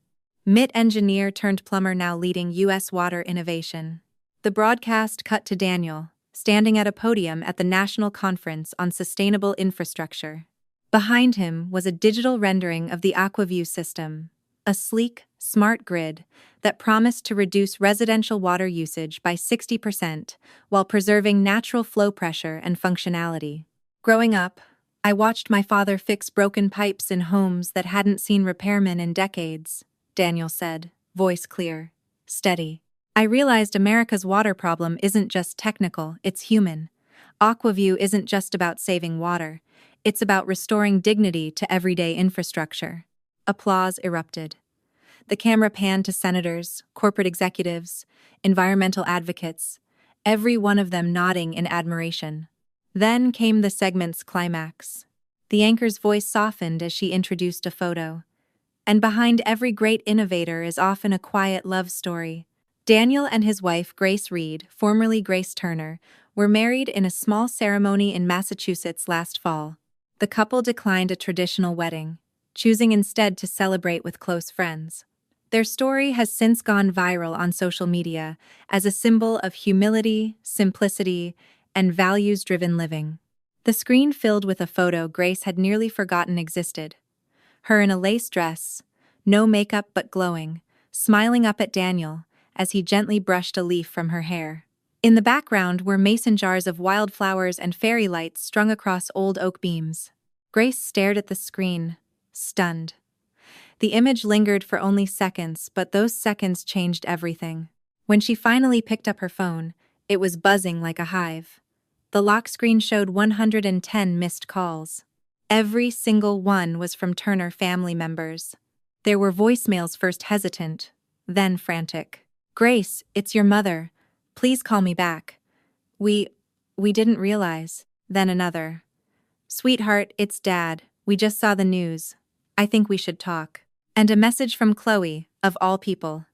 MIT engineer turned plumber now leading U.S. water innovation. The broadcast cut to Daniel, standing at a podium at the National Conference on Sustainable Infrastructure. Behind him was a digital rendering of the Aquaview system, a sleek, smart grid that promised to reduce residential water usage by 60% while preserving natural flow pressure and functionality. Growing up, I watched my father fix broken pipes in homes that hadn't seen repairmen in decades, Daniel said, voice clear, steady. I realized America's water problem isn't just technical, it's human. Aquaview isn't just about saving water, it's about restoring dignity to everyday infrastructure. Applause erupted. The camera panned to senators, corporate executives, environmental advocates, every one of them nodding in admiration. Then came the segment's climax. The anchor's voice softened as she introduced a photo. And behind every great innovator is often a quiet love story. Daniel and his wife, Grace Reed, formerly Grace Turner, were married in a small ceremony in Massachusetts last fall. The couple declined a traditional wedding, choosing instead to celebrate with close friends. Their story has since gone viral on social media as a symbol of humility, simplicity, and values-driven living. The screen filled with a photo Grace had nearly forgotten existed. Her in a lace dress, no makeup but glowing, smiling up at Daniel as he gently brushed a leaf from her hair. In the background were mason jars of wildflowers and fairy lights strung across old oak beams. Grace stared at the screen, stunned. The image lingered for only seconds, but those seconds changed everything. When she finally picked up her phone, it was buzzing like a hive. The lock screen showed 110 missed calls. Every single one was from Turner family members. There were voicemails first hesitant, then frantic. Grace, it's your mother. Please call me back. We didn't realize. Then another. Sweetheart, it's Dad. We just saw the news. I think we should talk. And a message from Chloe, of all people.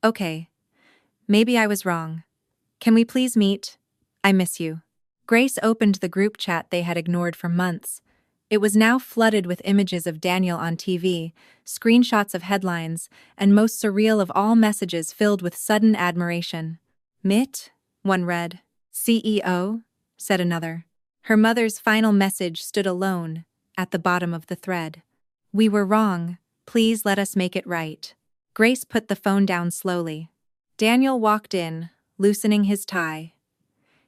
Okay. Maybe I was wrong. Can we please meet? I miss you. Grace opened the group chat they had ignored for months. It was now flooded with images of Daniel on TV, screenshots of headlines, and most surreal of all messages filled with sudden admiration. MIT? One read. CEO? Said another. Her mother's final message stood alone, at the bottom of the thread. We were wrong. Please let us make it right. Grace put the phone down slowly. Daniel walked in, loosening his tie.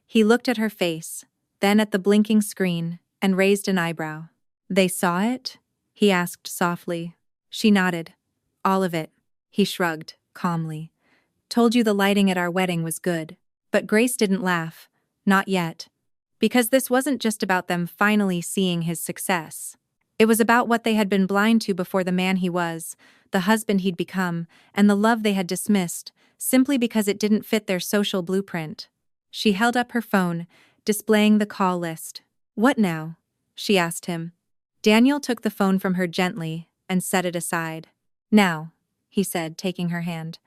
He looked at her face, then at the blinking screen, and raised an eyebrow. They saw it? He asked softly. She nodded. All of it. He shrugged, calmly. Told you the lighting at our wedding was good. But Grace didn't laugh. Not yet. Because this wasn't just about them finally seeing his success. It was about what they had been blind to before, the man he was, the husband he'd become, and the love they had dismissed, simply because it didn't fit their social blueprint. She held up her phone, displaying the call list. What now? She asked him. Daniel took the phone from her gently and set it aside. Now, he said, taking her hand.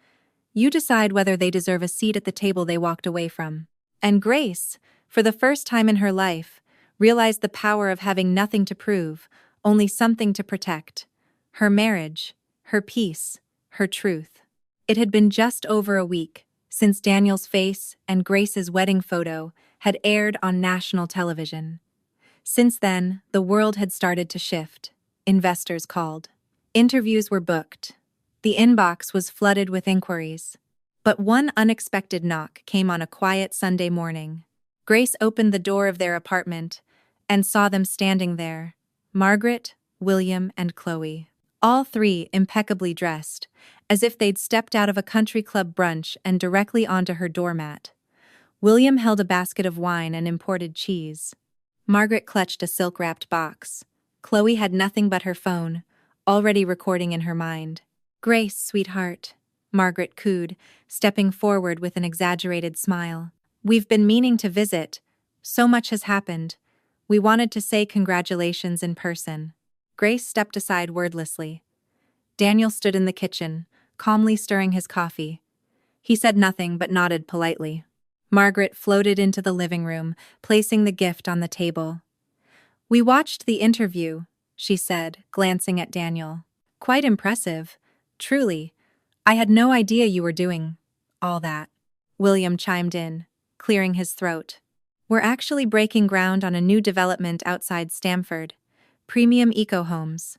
You decide whether they deserve a seat at the table they walked away from. And Grace, for the first time in her life, realized the power of having nothing to prove, only something to protect. Her marriage, her peace, her truth. It had been just over a week since Daniel's face and Grace's wedding photo had aired on national television. Since then, the world had started to shift. Investors called. Interviews were booked. The inbox was flooded with inquiries. But one unexpected knock came on a quiet Sunday morning. Grace opened the door of their apartment and saw them standing there, Margaret, William, and Chloe. All three impeccably dressed, as if they'd stepped out of a country club brunch and directly onto her doormat. William held a basket of wine and imported cheese. Margaret clutched a silk-wrapped box. Chloe had nothing but her phone, already recording in her mind. Grace, sweetheart, Margaret cooed, stepping forward with an exaggerated smile. We've been meaning to visit. So much has happened. We wanted to say congratulations in person. Grace stepped aside wordlessly. Daniel stood in the kitchen, calmly stirring his coffee. He said nothing but nodded politely. Margaret floated into the living room, placing the gift on the table. "We watched the interview," she said, glancing at Daniel. "Quite impressive. Truly. I had no idea you were doing all that." William chimed in, clearing his throat. "We're actually breaking ground on a new development outside Stamford. Premium eco-homes.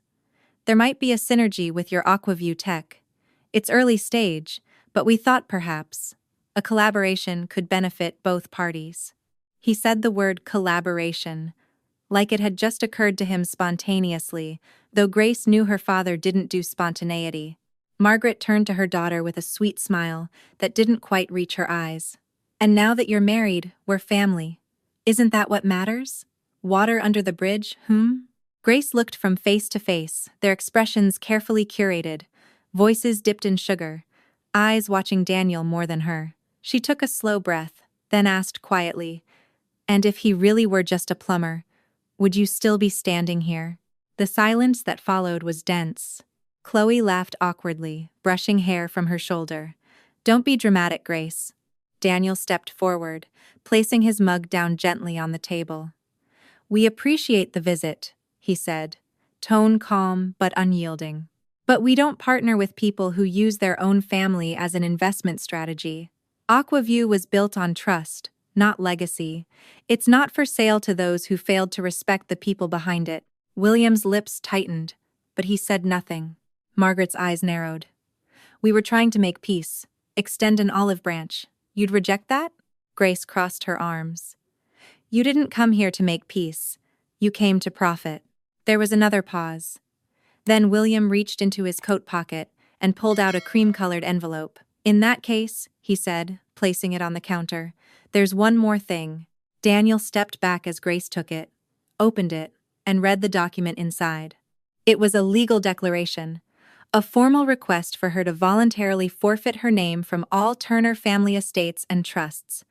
There might be a synergy with your Aquaview tech. It's early stage, but we thought perhaps a collaboration could benefit both parties." He said the word collaboration, like it had just occurred to him spontaneously, though Grace knew her father didn't do spontaneity. Margaret turned to her daughter with a sweet smile that didn't quite reach her eyes. "And now that you're married, we're family. Isn't that what matters? Water under the bridge, Grace looked from face to face, their expressions carefully curated, voices dipped in sugar, eyes watching Daniel more than her. She took a slow breath, then asked quietly, "And if he really were just a plumber, would you still be standing here?" The silence that followed was dense. Chloe laughed awkwardly, brushing hair from her shoulder. "Don't be dramatic, Grace." Daniel stepped forward, placing his mug down gently on the table. "We appreciate the visit," he said, tone calm but unyielding. "But we don't partner with people who use their own family as an investment strategy. Aquaview was built on trust, not legacy. It's not for sale to those who failed to respect the people behind it." William's lips tightened, but he said nothing. Margaret's eyes narrowed. "We were trying to make peace, extend an olive branch. You'd reject that?" Grace crossed her arms. "You didn't come here to make peace. You came to profit." There was another pause. Then William reached into his coat pocket and pulled out a cream-colored envelope. "In that case," he said, placing it on the counter, "there's one more thing." Daniel stepped back as Grace took it, opened it, and read the document inside. It was a legal declaration, a formal request for her to voluntarily forfeit her name from all Turner family estates and trusts.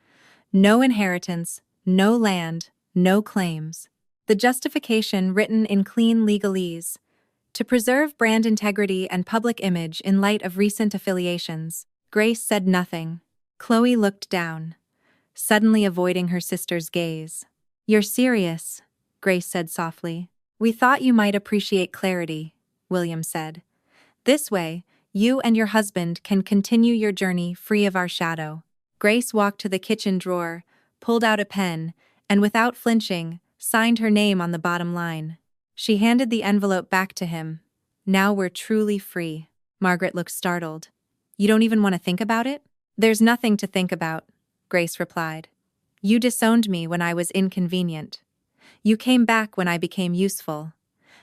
No inheritance, no land, no claims. The justification written in clean legalese. To preserve brand integrity and public image in light of recent affiliations. Grace said nothing. Chloe looked down, suddenly avoiding her sister's gaze. "You're serious," Grace said softly. "We thought you might appreciate clarity," William said. "This way, you and your husband can continue your journey free of our shadow." Grace walked to the kitchen drawer, pulled out a pen, and without flinching, signed her name on the bottom line. She handed the envelope back to him. "Now we're truly free." Margaret looked startled. "You don't even want to think about it?" "There's nothing to think about," Grace replied. "You disowned me when I was inconvenient. You came back when I became useful.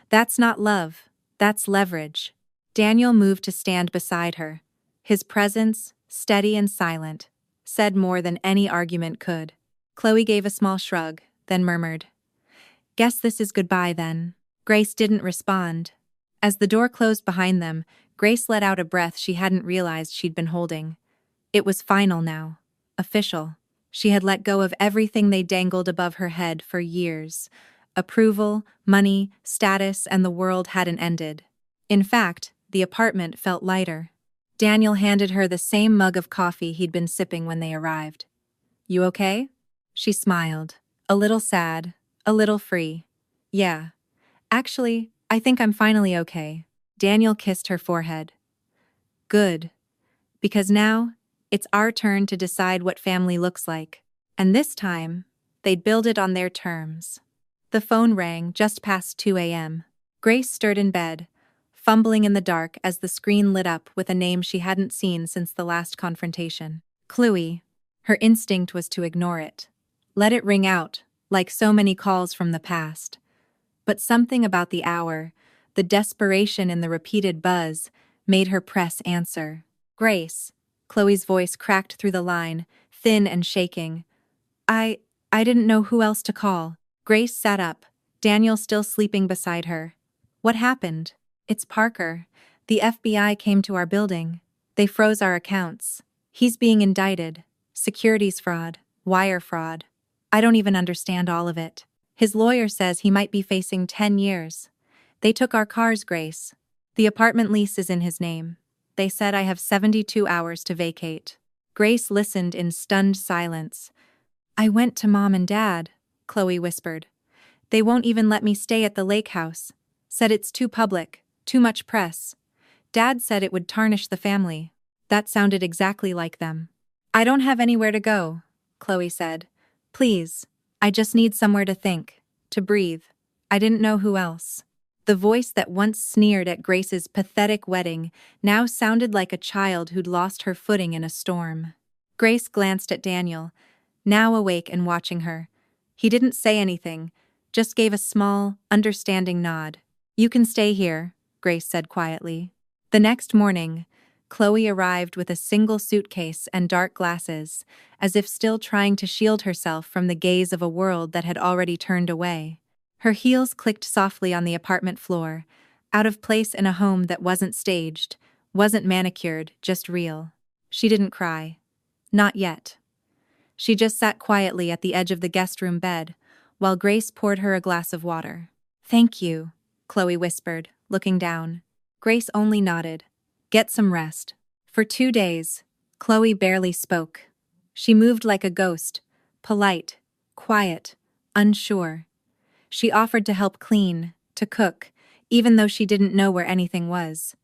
That's not love, that's leverage." Daniel moved to stand beside her. His presence, steady and silent, said more than any argument could. Chloe gave a small shrug, then murmured, "Guess this is goodbye then." Grace didn't respond. As the door closed behind them, Grace let out a breath she hadn't realized she'd been holding. It was final now. Official. She had let go of everything they dangled above her head for years. Approval, money, status, and the world hadn't ended. In fact, the apartment felt lighter. Daniel handed her the same mug of coffee he'd been sipping when they arrived. "You okay?" She smiled. A little sad, a little free. "Yeah. Actually, I think I'm finally okay." Daniel kissed her forehead. "Good. Because now, it's our turn to decide what family looks like. And this time, they'd build it on their terms." The phone rang just past 2 a.m. Grace stirred in bed, fumbling in the dark as the screen lit up with a name she hadn't seen since the last confrontation. Chloe. Her instinct was to ignore it. Let it ring out, like so many calls from the past. But something about the hour, the desperation in the repeated buzz, made her press answer. "Grace." Chloe's voice cracked through the line, thin and shaking. I didn't know who else to call." Grace sat up, Daniel still sleeping beside her. "What happened?" "It's Parker. The FBI came to our building. They froze our accounts. He's being indicted. Securities fraud, wire fraud. I don't even understand all of it. His lawyer says he might be facing 10 years. They took our cars, Grace. The apartment lease is in his name. They said I have 72 hours to vacate." Grace listened in stunned silence. I went to Mom and Dad, Chloe whispered. They won't even let me stay at the lake house. Said it's too public, too much press. Dad said it would tarnish the family. That sounded exactly like them. I don't have anywhere to go, Chloe said. Please, I just need somewhere to think, to breathe. I didn't know who else. The voice that once sneered at Grace's pathetic wedding now sounded like a child who'd lost her footing in a storm. Grace glanced at Daniel, now awake and watching her. He didn't say anything, just gave a small, understanding nod. You can stay here, Grace said quietly. The next morning, Chloe arrived with a single suitcase and dark glasses, as if still trying to shield herself from the gaze of a world that had already turned away. Her heels clicked softly on the apartment floor, out of place in a home that wasn't staged, wasn't manicured, just real. She didn't cry. Not yet. She just sat quietly at the edge of the guest room bed, while Grace poured her a glass of water. Thank you, Chloe whispered, looking down. Grace only nodded. Get some rest. For 2 days, Chloe barely spoke. She moved like a ghost, polite, quiet, unsure. She offered to help clean, to cook, even though she didn't know where anything was.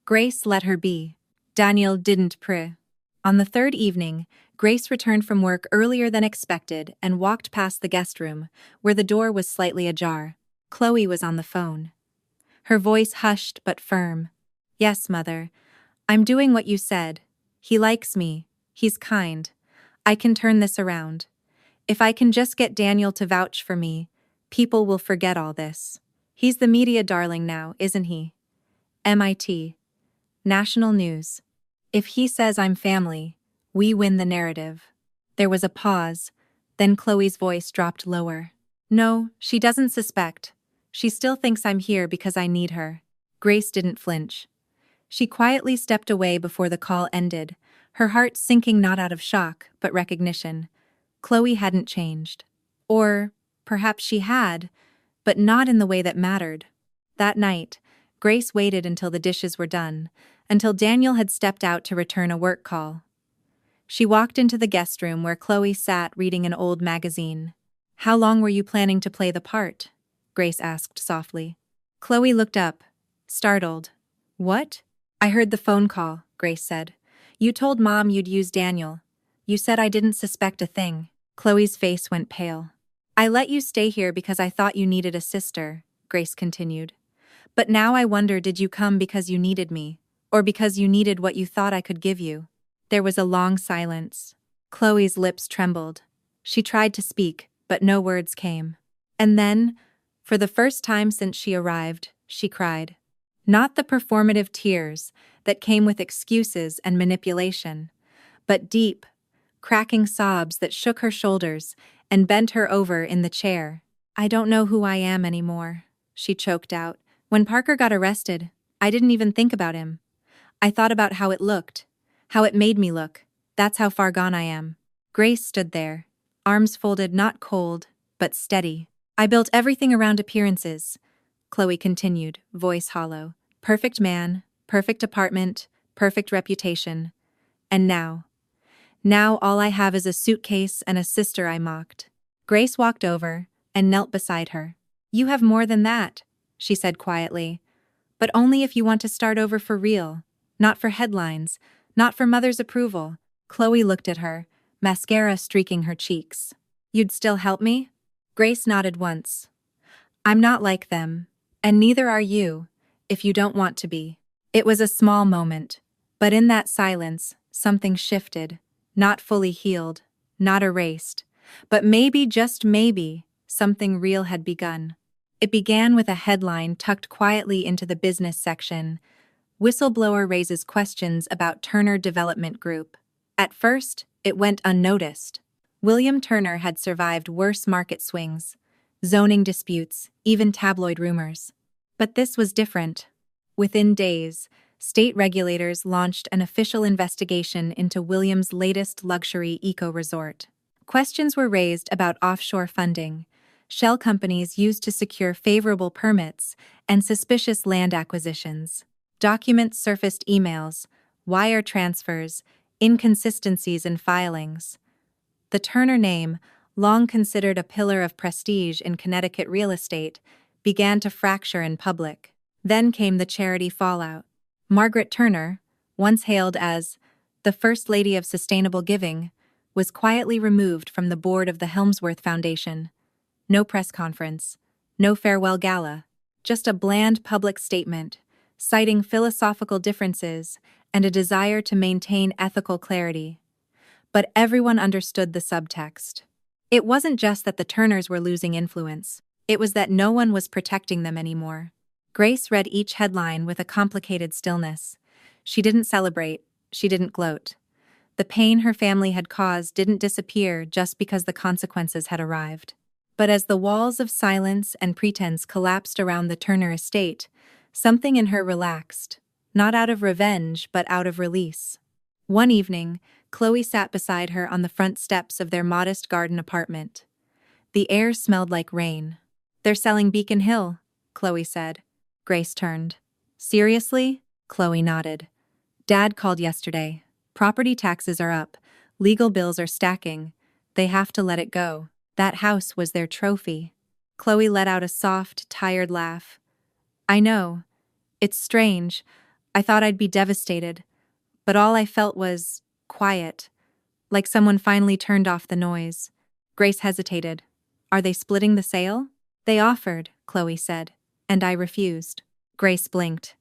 Grace let her be. Daniel didn't pry. On the third evening, Grace returned from work earlier than expected and walked past the guest room, where the door was slightly ajar. Chloe was on the phone. Her voice hushed but firm. Yes, Mother. I'm doing what you said. He likes me. He's kind. I can turn this around. If I can just get Daniel to vouch for me, people will forget all this. He's the media darling now, isn't he? MIT. National news. If he says I'm family, we win the narrative. There was a pause, then Chloe's voice dropped lower. No, she doesn't suspect. She still thinks I'm here because I need her. Grace didn't flinch. She quietly stepped away before the call ended, her heart sinking not out of shock, but recognition. Chloe hadn't changed. Or perhaps she had, but not in the way that mattered. That night, Grace waited until the dishes were done, until Daniel had stepped out to return a work call. She walked into the guest room where Chloe sat reading an old magazine. How long were you planning to play the part? Grace asked softly. Chloe looked up, startled. What? I heard the phone call, Grace said. You told Mom you'd use Daniel. You said I didn't suspect a thing. Chloe's face went pale. I let you stay here because I thought you needed a sister, Grace continued. But now I wonder, did you come because you needed me, or because you needed what you thought I could give you? There was a long silence. Chloe's lips trembled. She tried to speak, but no words came. And then, for the first time since she arrived, she cried. Not the performative tears that came with excuses and manipulation, but deep, cracking sobs that shook her shoulders and bent her over in the chair. I don't know who I am anymore, she choked out. When Parker got arrested, I didn't even think about him. I thought about how it looked, how it made me look. That's how far gone I am. Grace stood there, arms folded, not cold, but steady. I built everything around appearances, Chloe continued, voice hollow. Perfect man, perfect apartment, perfect reputation. And now all I have is a suitcase and a sister I mocked. Grace walked over and knelt beside her. You have more than that, she said quietly. But only if you want to start over for real. Not for headlines, not for Mother's approval. Chloe looked at her, mascara streaking her cheeks. You'd still help me? Grace nodded once. I'm not like them, and neither are you, if you don't want to be. It was a small moment, but in that silence, something shifted, not fully healed, not erased, but maybe, just maybe, something real had begun. It began with a headline tucked quietly into the business section. Whistleblower raises questions about Turner Development Group. At first, it went unnoticed. William Turner had survived worse market swings, zoning disputes, even tabloid rumors. But this was different. Within days, state regulators launched an official investigation into William's latest luxury eco-resort. Questions were raised about offshore funding, shell companies used to secure favorable permits, and suspicious land acquisitions. Documents surfaced: emails, wire transfers, inconsistencies in filings. The Turner name, long considered a pillar of prestige in Connecticut real estate, began to fracture in public. Then came the charity fallout. Margaret Turner, once hailed as the First Lady of Sustainable Giving, was quietly removed from the board of the Helmsworth Foundation. No press conference, no farewell gala, just a bland public statement, citing philosophical differences and a desire to maintain ethical clarity. But everyone understood the subtext. It wasn't just that the Turners were losing influence, it was that no one was protecting them anymore. Grace read each headline with a complicated stillness. She didn't celebrate, she didn't gloat. The pain her family had caused didn't disappear just because the consequences had arrived. But as the walls of silence and pretense collapsed around the Turner estate, something in her relaxed, not out of revenge but out of release. One evening, Chloe sat beside her on the front steps of their modest garden apartment. The air smelled like rain. "They're selling Beacon Hill," Chloe said. Grace turned. "Seriously?" Chloe nodded. "Dad called yesterday. Property taxes are up. Legal bills are stacking. They have to let it go. That house was their trophy." Chloe let out a soft, tired laugh. "I know. It's strange. I thought I'd be devastated. But all I felt was quiet, like someone finally turned off the noise." Grace hesitated. "Are they splitting the sale?" "They offered," Chloe said, "and I refused." Grace blinked.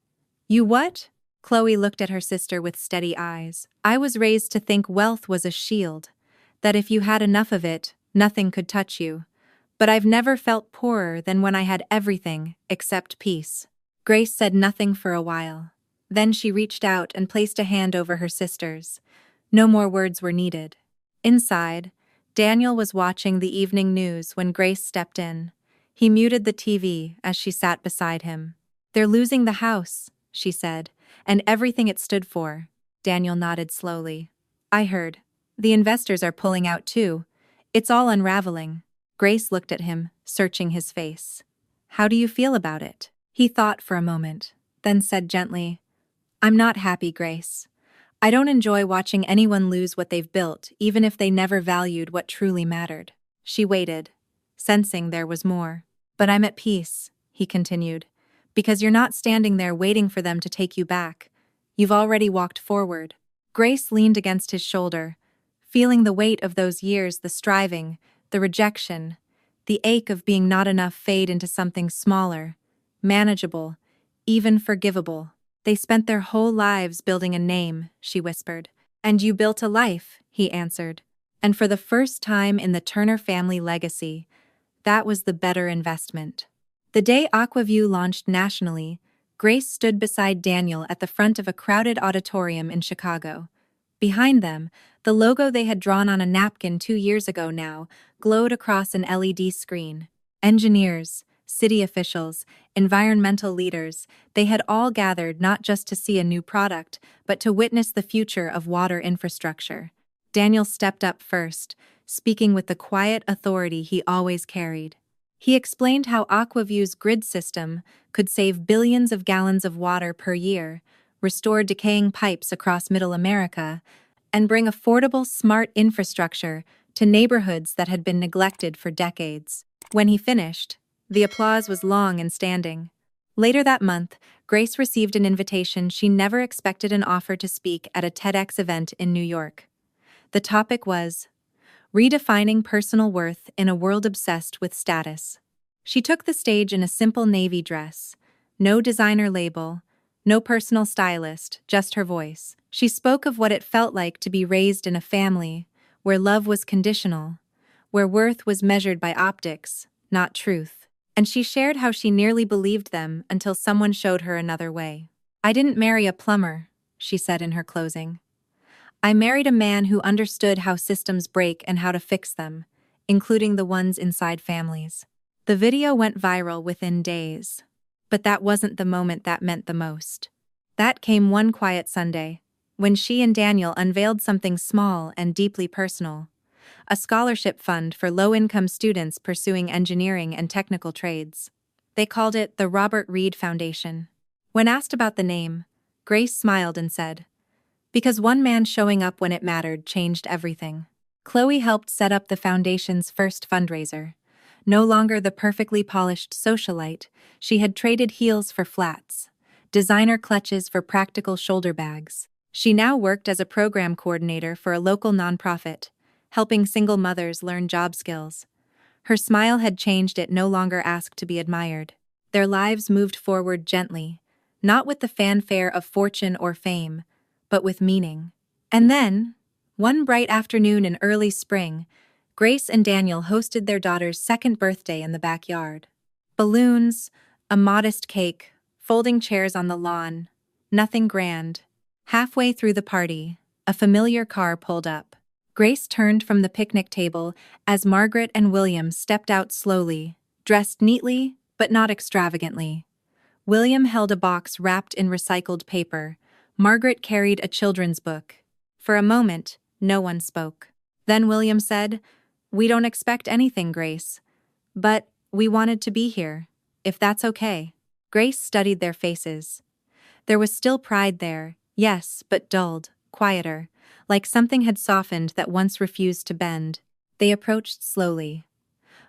"You what?" Chloe looked at her sister with steady eyes. "I was raised to think wealth was a shield, that if you had enough of it, nothing could touch you. But I've never felt poorer than when I had everything except peace." Grace said nothing for a while. Then she reached out and placed a hand over her sister's. No more words were needed. Inside, Daniel was watching the evening news when Grace stepped in. He muted the TV as she sat beside him. "They're losing the house," she said, "and everything it stood for." Daniel nodded slowly. "I heard. The investors are pulling out too. It's all unraveling." Grace looked at him, searching his face. "How do you feel about it?" He thought for a moment, then said gently, "I'm not happy, Grace. I don't enjoy watching anyone lose what they've built, even if they never valued what truly mattered." She waited, sensing there was more. "But I'm at peace," he continued, "because you're not standing there waiting for them to take you back. You've already walked forward." Grace leaned against his shoulder, feeling the weight of those years, the striving, the rejection, the ache of being not enough fade into something smaller, manageable, even forgivable. "They spent their whole lives building a name," she whispered. "And you built a life," he answered. And for the first time in the Turner family legacy, that was the better investment. The day Aquaview launched nationally, Grace stood beside Daniel at the front of a crowded auditorium in Chicago. Behind them, the logo they had drawn on a napkin 2 years ago now glowed across an LED screen. Engineers, city officials, environmental leaders, they had all gathered not just to see a new product, but to witness the future of water infrastructure. Daniel stepped up first, speaking with the quiet authority he always carried. He explained how Aquaview's grid system could save billions of gallons of water per year, restore decaying pipes across Middle America, and bring affordable, smart infrastructure to neighborhoods that had been neglected for decades. When he finished, the applause was long and standing. Later that month, Grace received an invitation she never expected, an offer to speak at a TEDx event in New York. The topic was redefining personal worth in a world obsessed with status. She took the stage in a simple navy dress, no designer label, no personal stylist, just her voice. She spoke of what it felt like to be raised in a family where love was conditional, where worth was measured by optics, not truth. And she shared how she nearly believed them until someone showed her another way. "I didn't marry a plumber," she said in her closing. "I married a man who understood how systems break and how to fix them, including the ones inside families." The video went viral within days. But that wasn't the moment that meant the most. That came one quiet Sunday, when she and Daniel unveiled something small and deeply personal: a scholarship fund for low-income students pursuing engineering and technical trades. They called it the Robert Reed Foundation. When asked about the name, Grace smiled and said, Because one man showing up when it mattered changed everything. Chloe helped set up the foundation's first fundraiser. No longer the perfectly polished socialite, she had traded heels for flats, designer clutches for practical shoulder bags. She now worked as a program coordinator for a local nonprofit, helping single mothers learn job skills. Her smile had changed. It no longer asked to be admired. Their lives moved forward gently, not with the fanfare of fortune or fame, but with meaning. And then, one bright afternoon in early spring, Grace and Daniel hosted their daughter's second birthday in the backyard. Balloons, a modest cake, folding chairs on the lawn, nothing grand. Halfway through the party, a familiar car pulled up. Grace turned from the picnic table as Margaret and William stepped out slowly, dressed neatly but not extravagantly. William held a box wrapped in recycled paper. Margaret carried a children's book. For a moment, no one spoke. Then William said, "We don't expect anything, Grace. But we wanted to be here, if that's okay." Grace studied their faces. There was still pride there, yes, but dulled, quieter, like something had softened that once refused to bend. They approached slowly.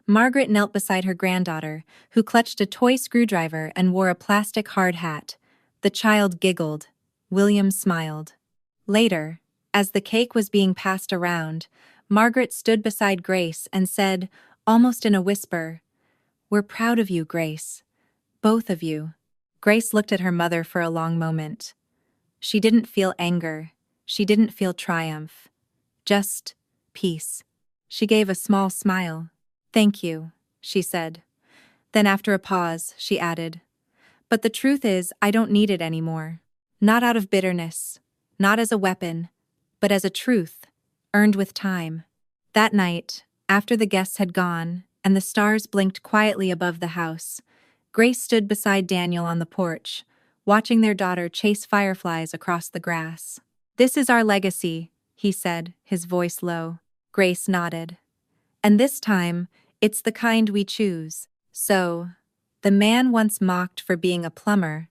Margaret knelt beside her granddaughter, who clutched a toy screwdriver and wore a plastic hard hat. The child giggled. William smiled. Later, as the cake was being passed around, Margaret stood beside Grace and said, almost in a whisper, "We're proud of you, Grace. Both of you." Grace looked at her mother for a long moment. She didn't feel anger. She didn't feel triumph. Just peace. She gave a small smile. "Thank you," she said. Then after a pause, she added, "But the truth is, I don't need it anymore. Not out of bitterness, not as a weapon, but as a truth, earned with time." That night, after the guests had gone, and the stars blinked quietly above the house, Grace stood beside Daniel on the porch, watching their daughter chase fireflies across the grass. "This is our legacy," he said, his voice low. Grace nodded. "And this time, it's the kind we choose." So, the man once mocked for being a plumber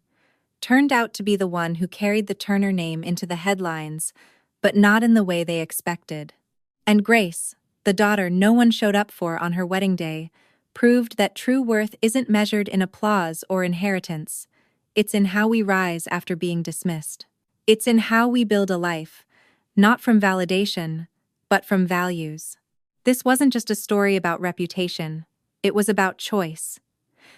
turned out to be the one who carried the Turner name into the headlines, but not in the way they expected. And Grace, the daughter no one showed up for on her wedding day, proved that true worth isn't measured in applause or inheritance. It's in how we rise after being dismissed. It's in how we build a life, not from validation, but from values. This wasn't just a story about reputation. It was about choice.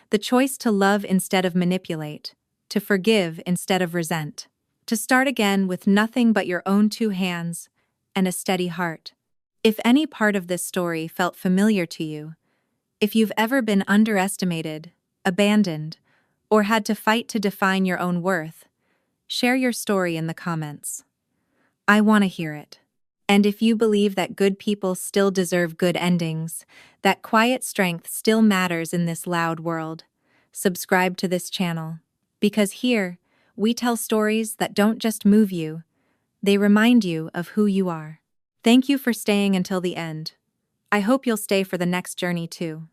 The choice to love instead of manipulate, to forgive instead of resent, to start again with nothing but your own two hands and a steady heart. If any part of this story felt familiar to you, if you've ever been underestimated, abandoned, or had to fight to define your own worth, share your story in the comments. I want to hear it. And if you believe that good people still deserve good endings, that quiet strength still matters in this loud world, subscribe to this channel. Because here, we tell stories that don't just move you, they remind you of who you are. Thank you for staying until the end. I hope you'll stay for the next journey too.